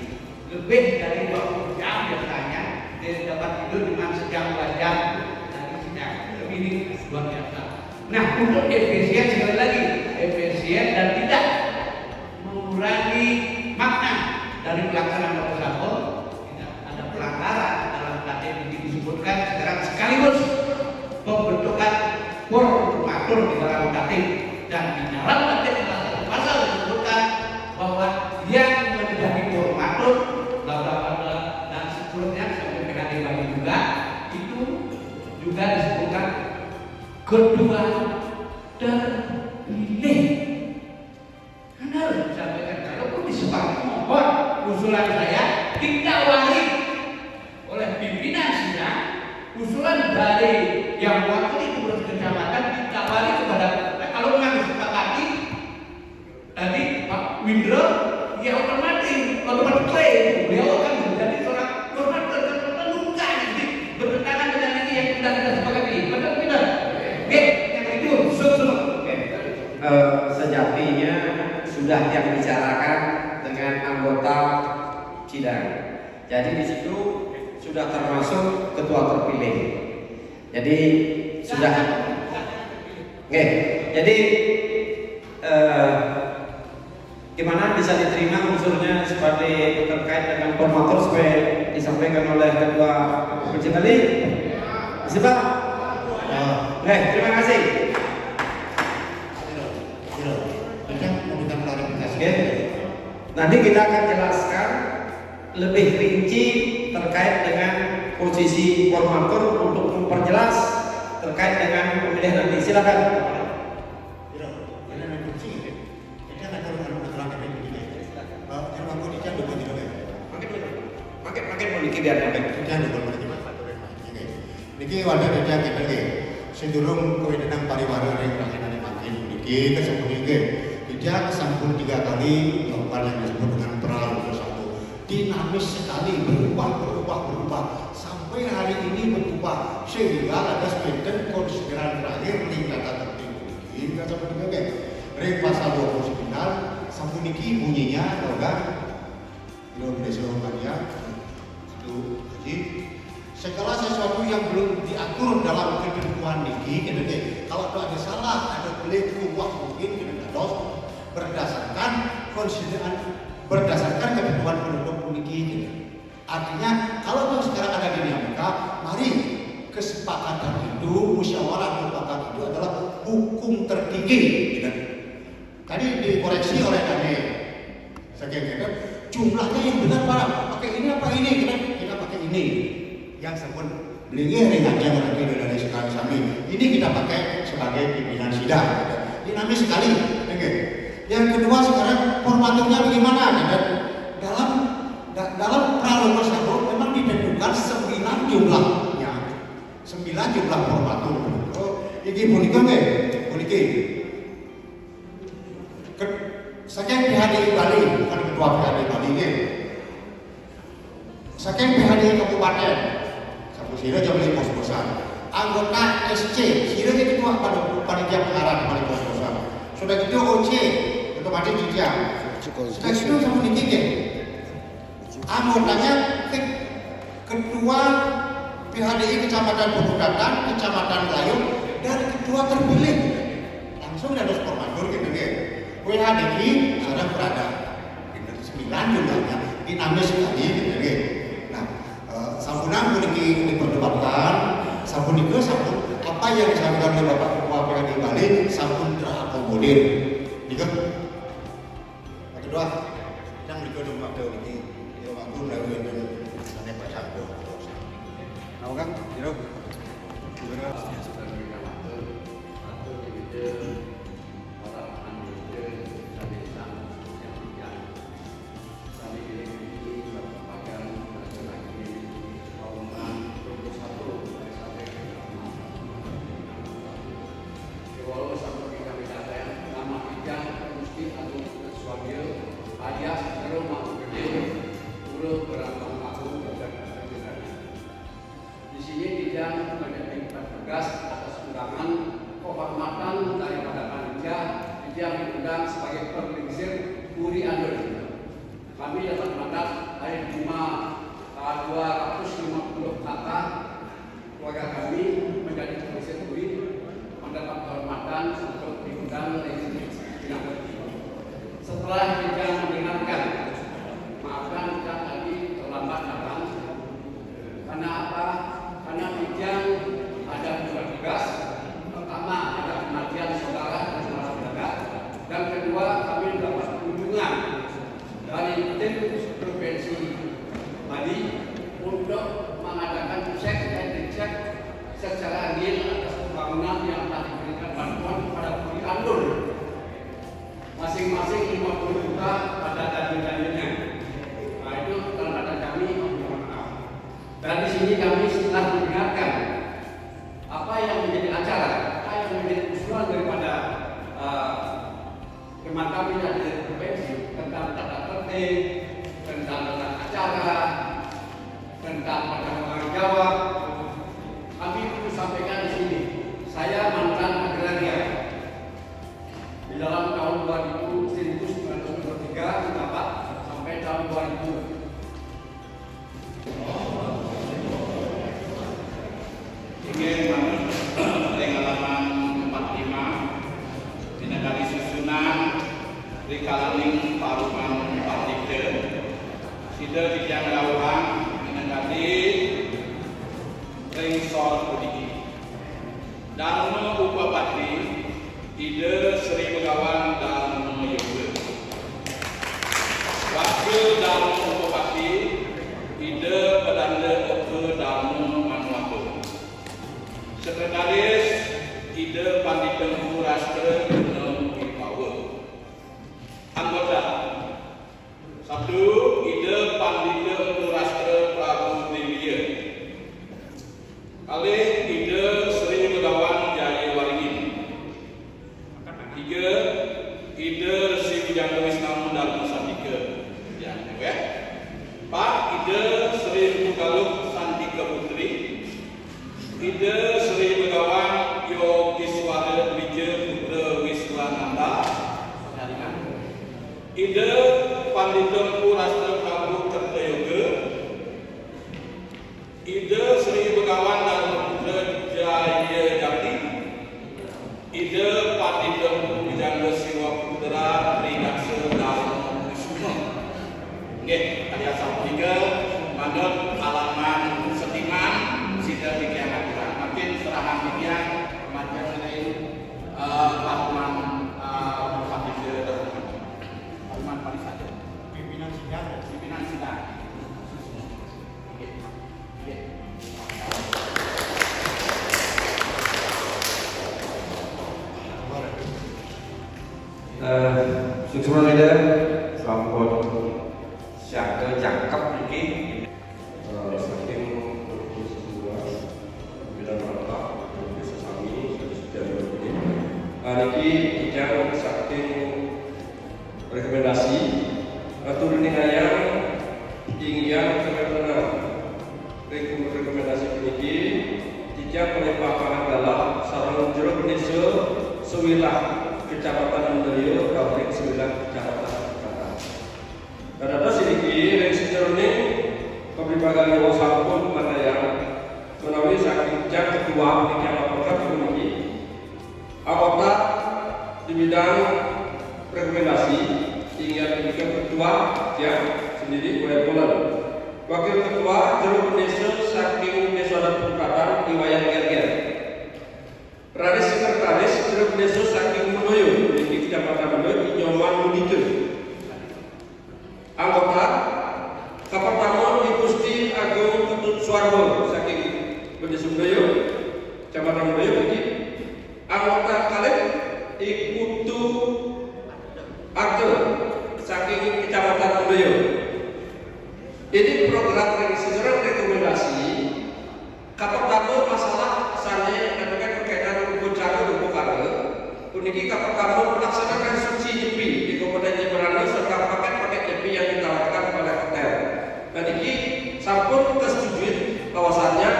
lebih dari 20 jam biasanya dia dapat tidur cuma sejam 2 jam dari sidang ini luar biasa. Nah untuk efisien sekali lagi efisien dan tidak mengurangi makna dari pelaksanaan Loka Sabol, tidak ada pelanggaran dalam tatip ini disebutkan sekarang sekaligus pembentukan formatur di dalam tatip dan di dalam tatip pasal disebutkan bahwa yang menjadi formatur dan seterusnya sampai PKD bagi juga itu juga disebutkan kedua terpilih. Anda harus disampaikan kalaupun disepakati mohon usulan saya dikawali oleh pimpinan sidang, usulan dari yang wakil gubernur kecamatan dikawali kepada kalau memang disepakati tadi Pak Windro ya otomatis beliau akan menjadi seorang formatur dan menentukan bertentangan dengan ini yang sudah kita sepakati. Betul tidak? Oke, yang itu sejatinya sudah yang dibicarakan dengan anggota sidang. Jadi di situ sudah termasuk ketua terpilih. Jadi sudah. Oke. Jadi gimana bisa diterima unsurnya sebagai terkait dengan formatur supaya disampaikan oleh ketua kembali? Masih Pak? Oke, terima kasih. Oke. Nanti kita akan jelaskan lebih rinci terkait dengan posisi formatur untuk memperjelas terkait dengan pemilihan nanti. Silakan. Makin memiliki biar niki wadah kerja kita ke cenderung kewenangan pariwara yang rakyat makin niki kesempatan niki tidak sampun 3 kali melakukan yang disebut dengan Loka Sabol dinamis sekali berubah sampai hari ini berubah sehingga ada sepeda konsideran terakhir peningkatan tertinggi kita sampun niki Rek pasal 29 sampun niki bunyinya atau enggak Indonesia Romania itu haji segala sesuatu yang belum diatur dalam ketentuan niki kalau ada salah ada boleh berubah mungkin dengan dos berdasarkan ketentuan penduduk niki artinya kalau sekarang ada dinamika mari kesepakatan itu musyawarah mufakat itu adalah hukum tertinggi tadi dikoreksi oleh Dane saya jumlahnya yang benar Pak pakai ini apa ini kita pakai ini yang sebut beliau ringannya nanti dari sekali kami ini kita pakai sebagai pimpinan sidang dinamis sekali yang kedua sekarang formaturnya bagaimana dalam Loka Sabol memang ditentukan 9 jumlahnya 9 jumlah formatur ini boleh saya PHD Bali bukan ketua PHD Bali saya PHD Kabupaten sehingga jadi pos-posan anggota SC sehingga ketua panitia pengarah kembali pos-posan sudah gitu OC otomatis dia sudah gitu sama dikit anggotanya ketua PHDI Kecamatan Pemudatan Kecamatan Layung dan ketua terpilih langsung dari formatur gitu PHDI sekarang berada 9 jumlahnya dinamis sekali gitu nah sampunan boleh diperdebatkan sampun itu sampun apa yang disampaikan oleh Bapak Ketua apabila dibalik sampun terakomodir. Dikit. Kedua, yang dikodok waktu ini, dia waktu lalu itu sana pasang tu. Tahu kan? Tidak. Di sini Dijang menjadi petugas atas undangan kehormatan daripada panitia. Dijang diundang sebagai pembimbing Uri Andor. Kami dapat mandat dari 250 kata keluarga kami menjadi pembimbing Uri mendapat kehormatan untuk diundang oleh Dijang. Setelah Dijang mendengarkan, maafkan Dijang tadi terlambat datang. Karena apa? Karena Dijang ada dua tugas. Pertama adalah kematian saudara dan saudara, dan kedua kami mendapat kunjungan dari tim provinsi Bali untuk mengadakan cek dan dicek secara real atas pembangunan yang telah diberikan bantuan kepada Uri Andor. Masing-masing 50 juta pada dalil-dalilnya. Nah itu tanda kami mohon maaf. Dan di sini kami setelah mendengarkan apa yang menjadi acara, apa yang menjadi usulan daripada teman kami dari provinsi tentang tata tertib, tentang acara, tentang pertanggung jawab, kami perlu sampaikan di sini. Saya mantan agraria. Di dalam tahun 1993 mendapat sampai tahun 2000. Ingin pengalaman 45 di negara susunan di kalaning paruman partike sida Dijang Lawang di negara Rengsol Pudiki Dharma Upapati Ide Sri Begawan Dharma Yoga Wakil Dharma Upapati Ide Pedanda Oke Dharma Manuato Sekretaris Ide Pandita Rastra Guna Wibawa. Anggota 1 Ide Pandita Rastra Prabu Dewiya. Kalih Ide Sri Begawan Jaya Waringin. 3 Ide Resi Bujana Wisnu Dharma Santika. Ya, 4 Ide Sri Bukaluk Santika Putri. Ide Sri Begawan Yogiswara Wijaya Putra Wiswananda. Ide Pandita Rastra Prabu Kertayoga. Ide Sri Begawan Dharma Putra Jaya Jati. Ide Pandita Bujana Siwa Putra Trinaksa Dharma Kusuma. Nggih, kalian sampun manut alaman setiman sida Dijang aturan. Makin serahan Dijang macam lain paruman Bupati paruman paling saja. Pimpinan sidang. Suksma leader, sampun siaga jangkep iki saking sebuah bidang mata bisa sami dari ini. Niki Dijang saking rekomendasi turun yang ingin kebetulan rekomendasi ini Dijang oleh paparan dalam sarung jeruk Indonesia sewilah Kecamatan Mendelio, Kabupaten 9 Kecamatan Kecamatan. Dan ada sedikit yang sejeroning pembimbingan yang sampun mana yang menawi saking jam ketua yang melaporkan ini anggota di bidang rekomendasi hingga demikian ketua yang sendiri oleh bulan wakil ketua jeruk Indonesia saking Desa dan Perempatan di Wayang Gerger. Raris sekretaris Suarbo saking Bedesung Doyo, Kecamatan Doyo iki anggota kalih Ikutu Arjo saking Kecamatan Doyo. Ini program sejarah rekomendasi kapal masalah sane dengan berkaitan dengan cara berbuka. Uniki kapal kamu melaksanakan suci nyepi di Kabupaten Jemberana serta paket-paket nyepi yang ditawarkan pada hotel. Dan ini sampun kesetujui bahwasannya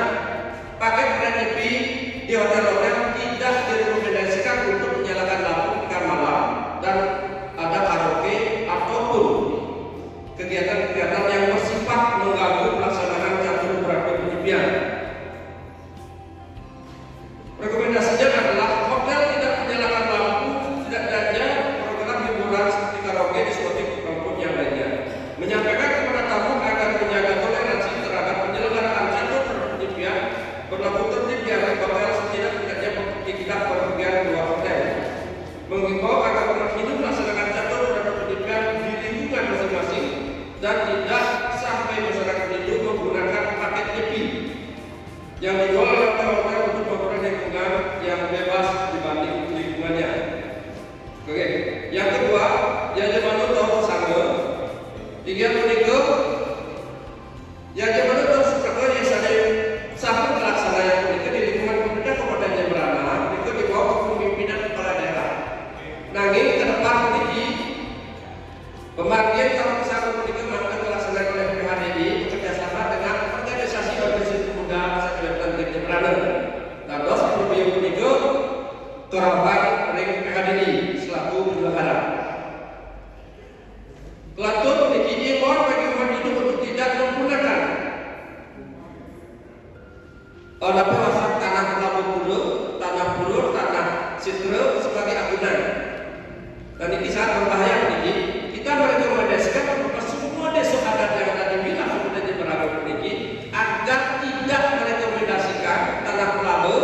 paket nyepi di hotel-hotel tidak direkomendasikan untuk menyalakan lampu tengah malam dan ada karaoke ataupun kegiatan-kegiatan yang bersifat mengganggu pelaksanaan catur berapi penyepian. Rekomendasinya adalah hotel tidak menyalakan lampu, tidak adanya program hiburan seperti karaoke, diskotik maupun yang lainnya. Menyampaikan kepada tamu agar menjaga toleransi terhadap penyelenggaraan catur penyepian, berlaku tertib di area hotel setidak-tidaknya tidak berpergian luar hotel. Mengimbau agar umat hidup melaksanakan catur berapi penyepian di lingkungan masing-masing dan tidak sampai masyarakat itu menggunakan paket nyepi yang dijual oleh hotel untuk memperoleh lingkungan yang bebas dibanding lingkungannya. Oke. Yang kedua, yang zaman tahu sange, tiga menikah, yang zaman tahu sange yang saya sampai pelaksanaan menikah di lingkungan pemerintah Kabupaten Jemberana, itu di bawah kepemimpinan kepala daerah. Nanging ke depan ini pembagian tahun sange menikah akan dilaksanakan oleh PHDI bekerjasama dengan organisasi pemuda Sekretariat Jemberana. Dan dos yang menikah Kerabat Ring PHDI selaku penyelenggara. Kelantur memiliki imbauan bagi umat hidup untuk tidak menggunakan kawasan tanah Labu Bulu, tanah Bulur, tanah Sitre sebagai agunan. Dan ini sangat berbahaya ini. Kita merekomendasikan kepada semua desa adat yang ada di wilayah Kabupaten Jemberana ini agar tidak merekomendasikan tanah Labu,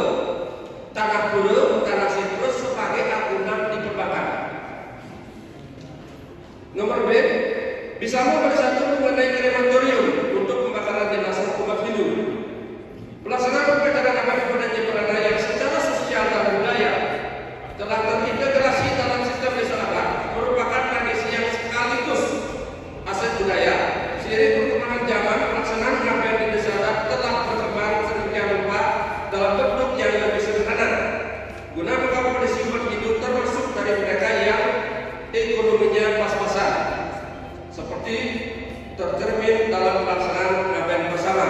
tanah Bulur, tanah Sitre sebagai agunan di perbankan. Nomor B, bisa memberi satu mengenai krematorium untuk pembakaran jenazah umat Hindu. Pelaksanaan upacara Kabupaten Jemberana yang secara sosial dan budaya telah terintegrasi dalam sistem desa adat merupakan tradisi yang sekaligus aset budaya. Seiring perkembangan zaman, pelaksanaan ngaben di desa adat telah berkembang sedemikian rupa dalam bentuk yang lebih sederhana, guna mengakomodasi umat Hindu termasuk dari mereka yang ekonominya pas-pasan, seperti tercermin dalam pelaksanaan ngaben bersama.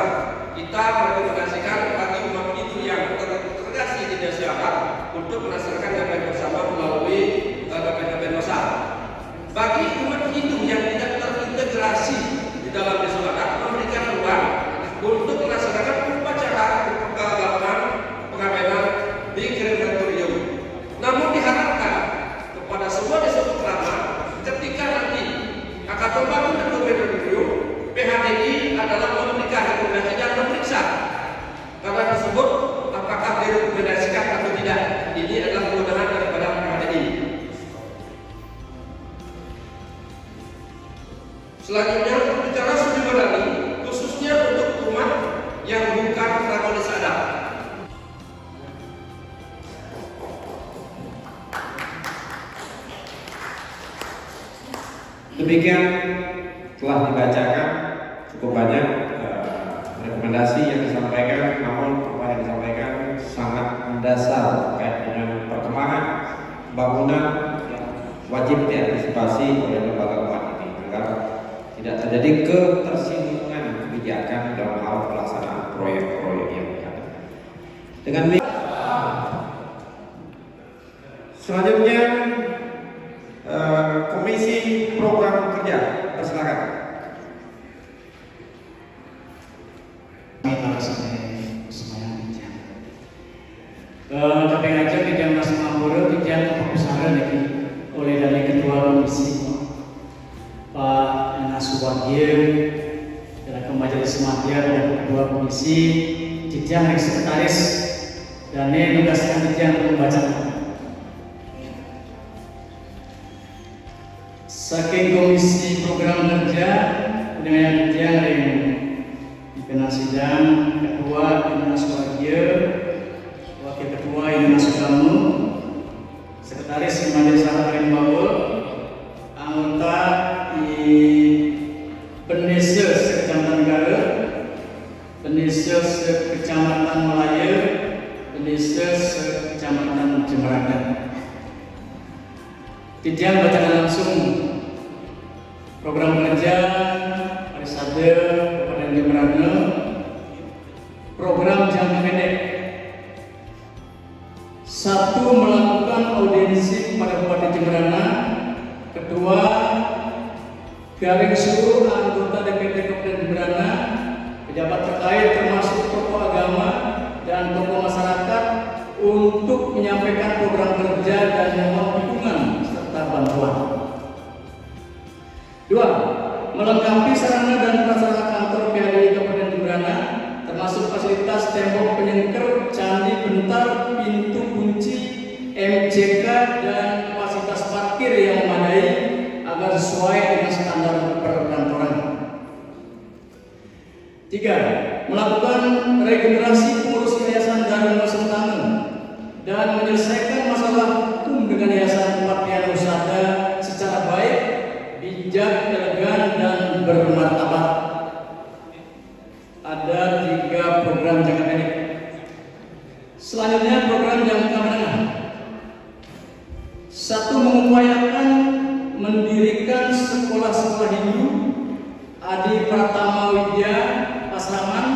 Kita merekomendasikan bagi umat Hindu yang terintegrasi di desa adat untuk melaksanakan ngaben bersama melalui ngaben masal. Bagi umat Hindu yang tidak terintegrasi di dalam desa adat, memberikan ruang untuk melaksanakan upacara keagamaan pengabenan di krematorium. Namun diharapkan kepada semua desa putrama ketika nanti akan membangun krematorium, PHDI adalah memberikan rekomendasi dan memeriksa karena tersebut apakah direkomendasikan atau tidak. Ini adalah kewenangan daripada PHDI. Selanjutnya bicara studi madani khususnya untuk umat yang bukan prakonis adat. Demikian telah dibacakan cukup banyak rekomendasi yang disampaikan, namun apa yang disampaikan sangat mendasar terkait dengan perkembangan bangunan yang wajib diantisipasi oleh lembaga ini agar tidak terjadi ketersinggungan kebijakan dalam hal pelaksanaan proyek-proyek yang ada. Dengan selanjutnya Komisi Program Kerja, silakan. KPKJ Bidang Mas Mamboro Bidang Kepusaran lagi oleh dari Ketua Komisi Pak Enas Subagir dan Majelis Madya dan Ketua Komisi Jidang Sekretaris dan ini tugaskan Jidang membacakan. Saking Komisi Program Kerja dengan yang pimpinan sidang Penisa se-Kecamatan Negara, Penisa se-Kecamatan Melaya, Penisa se-Kecamatan Jemberana. Tijang bacaan langsung program kerja Parisade Kabupaten Jemberana, program jangka pendek. 1. Melakukan audiensi pada Bupati Jemberana. Kedua, garing seluruh anggota DPD Kabupaten Jemberana, pejabat terkait termasuk tokoh agama dan tokoh masyarakat untuk menyampaikan program kerja dan mohon dukungan serta bantuan. 2. Melengkapi sarana dan prasarana kantor PADI Kabupaten Jemberana, termasuk fasilitas tembok penyengker, candi bentar, pintu kunci, MCK dan fasilitas parkir yang memadai agar sesuai dengan standar perkantoran. 3. Melakukan regenerasi pengurus Yayasan Dharma Sentana dan menyelesaikan masalah hukum dengan Yayasan Pelatihan Usaha secara baik, bijak, elegan, dan bermartabat. Ada 3 program jangka pendek. Selanjutnya program jangka menengah. 1. Mengupayakan mendirikan sekolah-sekolah Hindu Adi Pratama Widya Asraman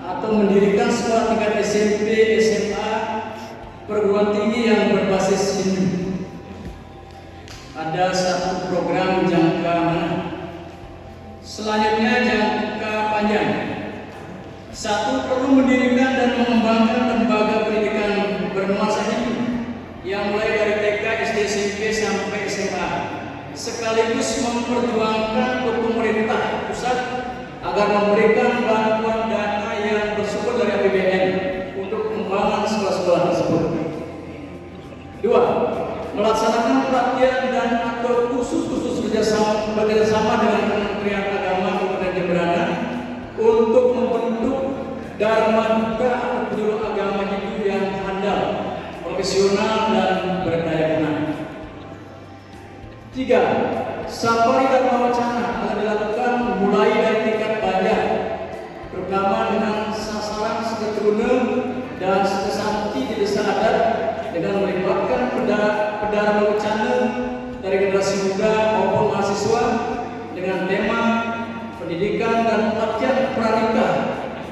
atau mendirikan sekolah tingkat SMP, SMA, perguruan tinggi yang berbasis Hindu. Ada 1 program jangka menengah. Selanjutnya jangka panjang. 1. Perlu mendirikan dan mengembangkan lembaga pendidikan bernuansa Hindu yang mulai dari TK, SD, SMP sampai SMA, sekaligus memperjuangkan pemerintah pusat agar memberikan bantuan dana yang bersumber dari APBN untuk pengembangan sekolah-sekolah tersebut. 2. Melaksanakan pelatihan dan atau kursus-kursus bekerjasama dengan Kementerian Agama Kabupaten Jemberana untuk membentuk Dharma Duta atau penyuluh agama Hindu yang handal, profesional dan berdaya guna. 3. Safari Dharma Wacana akan dilakukan mulai dari tingkat Banjar, terutama dengan sasaran seketuruna dan sekesanti di desa adat dengan melibatkan Dharma Wacana dari generasi muda maupun mahasiswa dengan tema pendidikan dan pelatihan pranikah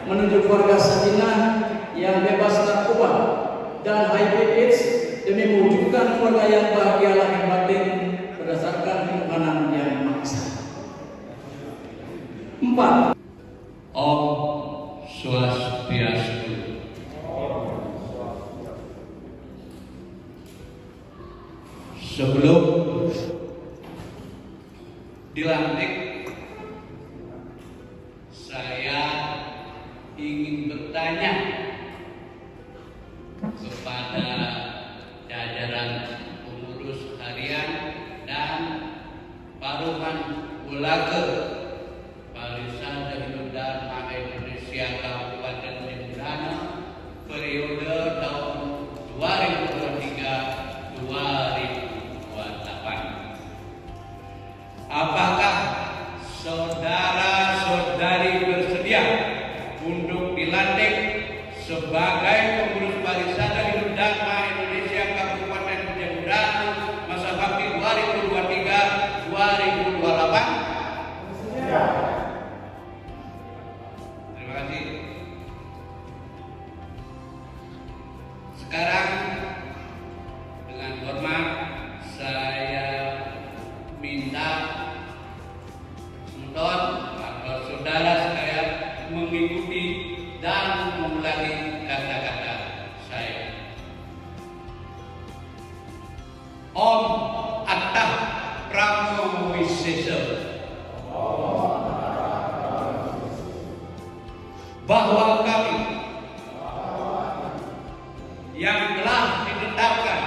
menuju keluarga sakinah yang bebas narkoba dan HIV/AIDS demi mewujudkan keluarga yang bahagia lahir batin berdasarkan ketuhanan yang Maha Esa. 4. Om Swastiastu. Sebelum dilantik, saya ingin bertanya kepada jajaran pengurus harian dan paruhan Ulaga Barisan Hindu Dharma Indonesia Kabupaten Jemberana periode tahun 2023-2028. Apakah saudara-saudari bersedia untuk dilantik sebagai pengurus Barisan Hindu Dharma Indonesia Kabupaten Jemberana masa bakti 2023-2028? Terima kasih. Sekarang dengan hormat saya minta Sultan atau saudara sekalian mengikuti dan mengulangi kata-kata saya. Om Attah Pramo Wisesa. Bahwa kami yang telah ditetapkan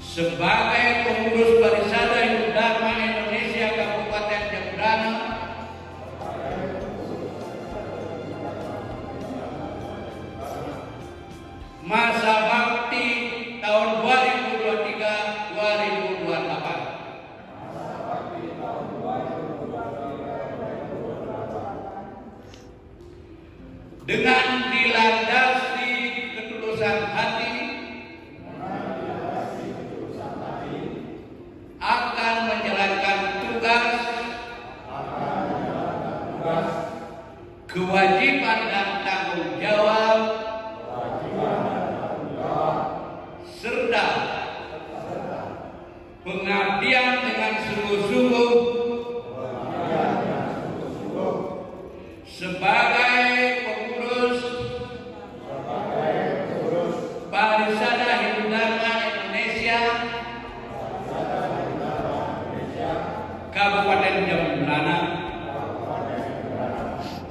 sebagai pengurus Barisan Hindu Dharma Indonesia Kabupaten Jemberana masa bakti tahun 2023-2028 dengan dilandasi ketulusan hati akan menjalankan tugas, kewajiban dan tanggung jawab serta pengabdian dengan sungguh-sungguh sebagai pengurus Parisada Hindu Dharma Indonesia Kabupaten Jembrana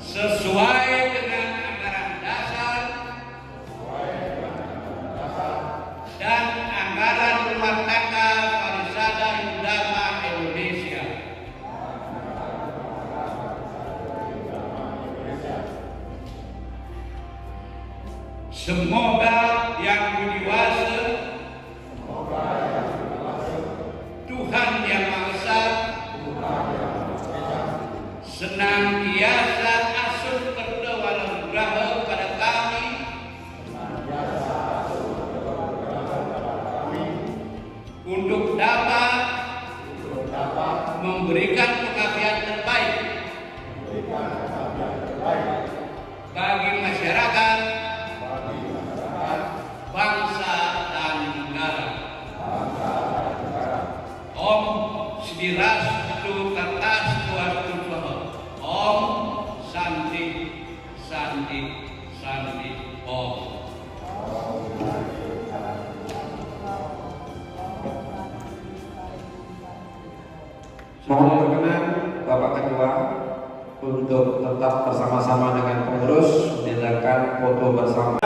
sesuai dengan anggaran dasar dan anggaran rumah tangga Parisada Hindu Dharma Indonesia. Semoga Yang Budi Wase, Tuhan Yang Maha Esa, senantiasa asuh berdoa nugraha pada kami untuk dapat memberikan pengabdian terbaik bagi masyarakat, bangsa dan negara. Om Swastiastu Kertas Swastu Soho. Om Santi Santi Santi Om. Mohon berkenan Bapak Ketua untuk tetap bersama-sama dengan pengurus menyaksikan foto bersama.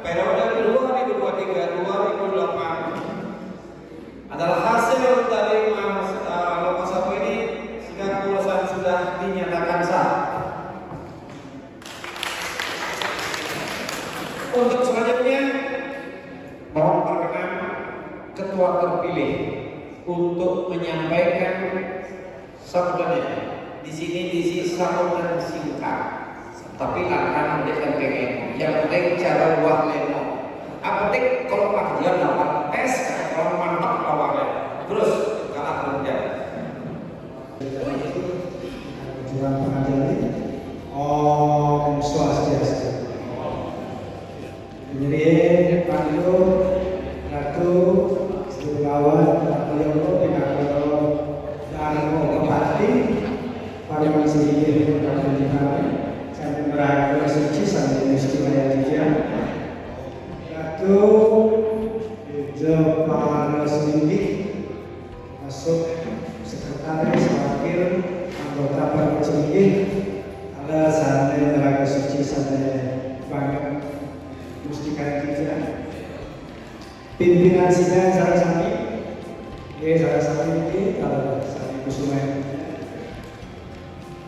Periode kedua 2023-2028 adalah hasil dari lomba satu ini sehingga kelulusan sudah dinyatakan sah. Untuk selanjutnya mohon berkenan Ketua terpilih untuk menyampaikan sambutannya. Di sini diisi sambutan singkat, tapi akan menjadi pengen. Yang penting cara buat leno. Apa penting kalau panggilan lawan tes, kalau mantap lawan terus kalah kerja. Tuhan pengajari Om Swastiastu. Jadi Pandu Ratu Sulawan Yogo Pinagoro Darmo Bupati Paling Sihir Kabupaten sampai meraih suci sampai istimewa Jogja. Ratu Jepara Seminggi masuk sekretaris wakil anggota Percenggi ada sampai meraih suci sampai banyak mustika Jogja. Pimpinan sidang Sarasami, Sarasami ini kalau Sami Kusuma.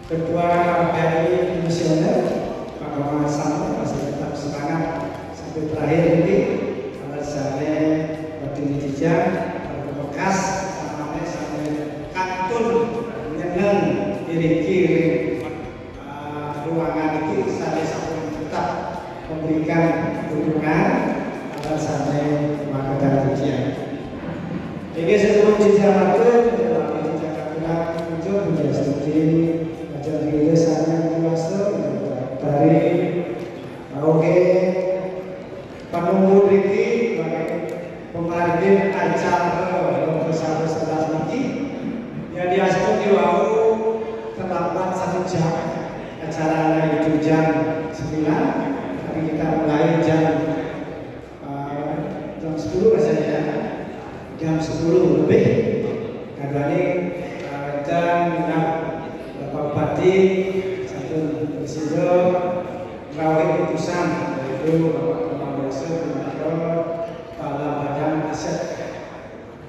Ketua KPI Misioner Pak Muhammad Sam masih tetap semangat sampai terakhir ini. Kalau saya berdiri dijak berbekas sampai kantun menyenang diri ruangan itu saya sampai tetap memberikan dukungan agar sampai makanan ujian. Jadi sebelum jejak itu, jejak akurat muncul menjadi studi ajar diri saya masuk dari oke penunggu Riki sebagai pemargin acara bersama setelah ini. Ya dia itu diwau terlambat 1 jam. Acara itu jam 9, tapi kita mulai jam 10 rasanya, jam 10 lebih. Kadang jam 6 Bapak Bupati satu Presidio merawat keputusan yaitu Bapak Kepala Desa Kepala Badan Aset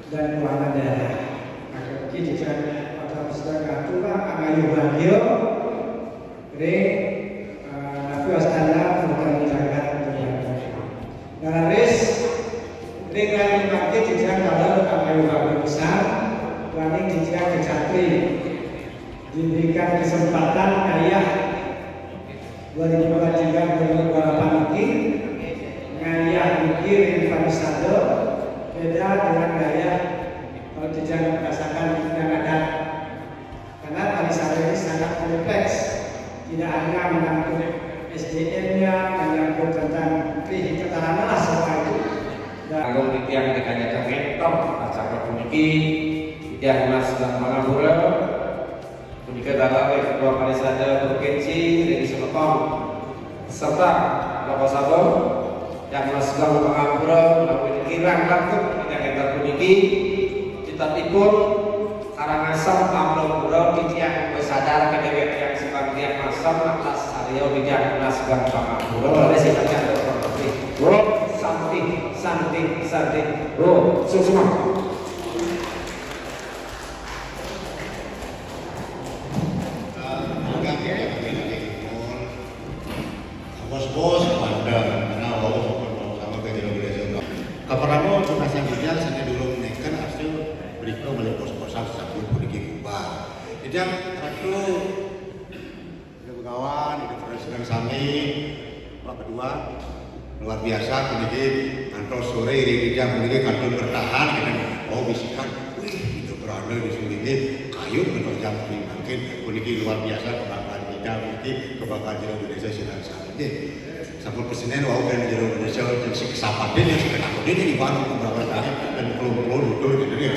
dan Keuangan Daerah. Maka jika Bapak Presiden Tuhan Angayu Bagio, Nabi Astana bukan jagat Garis dengan dipakai jejak kalau Angayu Bagio besar, planning jejak kejatri. Diberikan kesempatan ayah 2023-2028 ini ngayah mikir Panisado beda dengan gaya kalau dijang berdasarkan yang ada, karena Panisado ini sangat kompleks, tidak hanya menyangkut SDM-nya, menyangkut tentang ketahanan semua itu. Agung Titiang dikanyakan mentor acara puniki Titiang Mas dan Mangapura punika dalam Ketua Panisado Provinsi Regi Semetong serta Bapak Sabo yang Mas dan Mangapura kirang langsung tidak mentor puniki citatipun Karangasem Amlopura Titiang bersadar kedewek yang sebagian masam atas Aryo Titiang Mas dan Mangapura oleh sifatnya Santi. Oh, semua. Bos-bos pandang, karena bos sama kejadian kaparamo tuna sanggitnya sana dulu menaikkan hasil berikut oleh bos-bosan sabun pergi kubar. Jadi yang satu ada pegawai, ada presiden sami, Pak Kedua luar biasa sedikit kantor sore ini memiliki kantor bertahan gitu. Bisikan wih itu berada di sini kayu kantor jam 5 mungkin memiliki luar biasa kebanggaan kita memiliki kebanggaan jero Indonesia silang saja sampai presiden dan jero Indonesia dan si kesempatan yang sudah aku ini di Bandung beberapa kali dan belum duduk gitu ya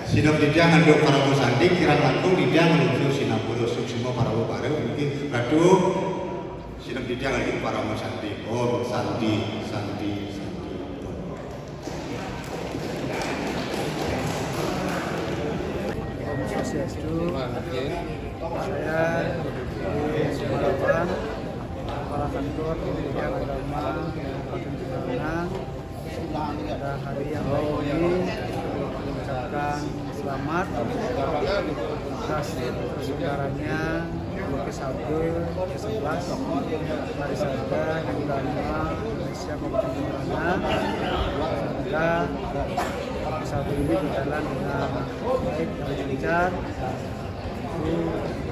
sidang dia ngandung para musandi kira lantung dia menuju Sinapura semua para baru mungkin ratu sidang dia lagi para musandi Sandi. Swastiastu. Saya Sumarawan, Kepala Kantor Pendidikan Agama Kabupaten Jembrana. Pada hari yang baik ini mengucapkan selamat atas terselenggaranya Kesabel ke-11 Panisado yang kelima Indonesia Kabupaten Jembrana. Semoga Kesabel ini berjalan dengan baik dan lancar, itu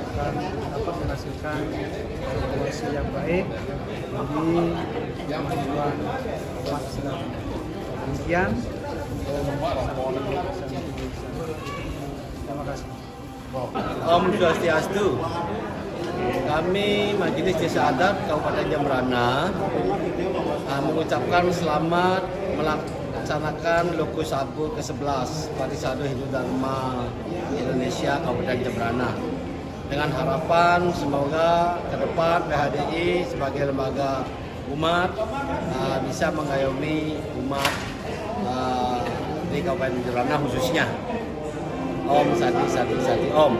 akan dapat menghasilkan situasi yang baik bagi kemajuan umat Islam. Demikian, terima kasih. Om Swastiastu. Kami Majelis Desa Adat Kabupaten Jembrana mengucapkan selamat melaksanakan Lokus Sabu ke-11 Panisado Hindu Dharma Indonesia Kabupaten Jembrana. Dengan harapan semoga ke depan PHDI sebagai lembaga umat bisa mengayomi umat di Kabupaten Jembrana khususnya. Om Sati Om.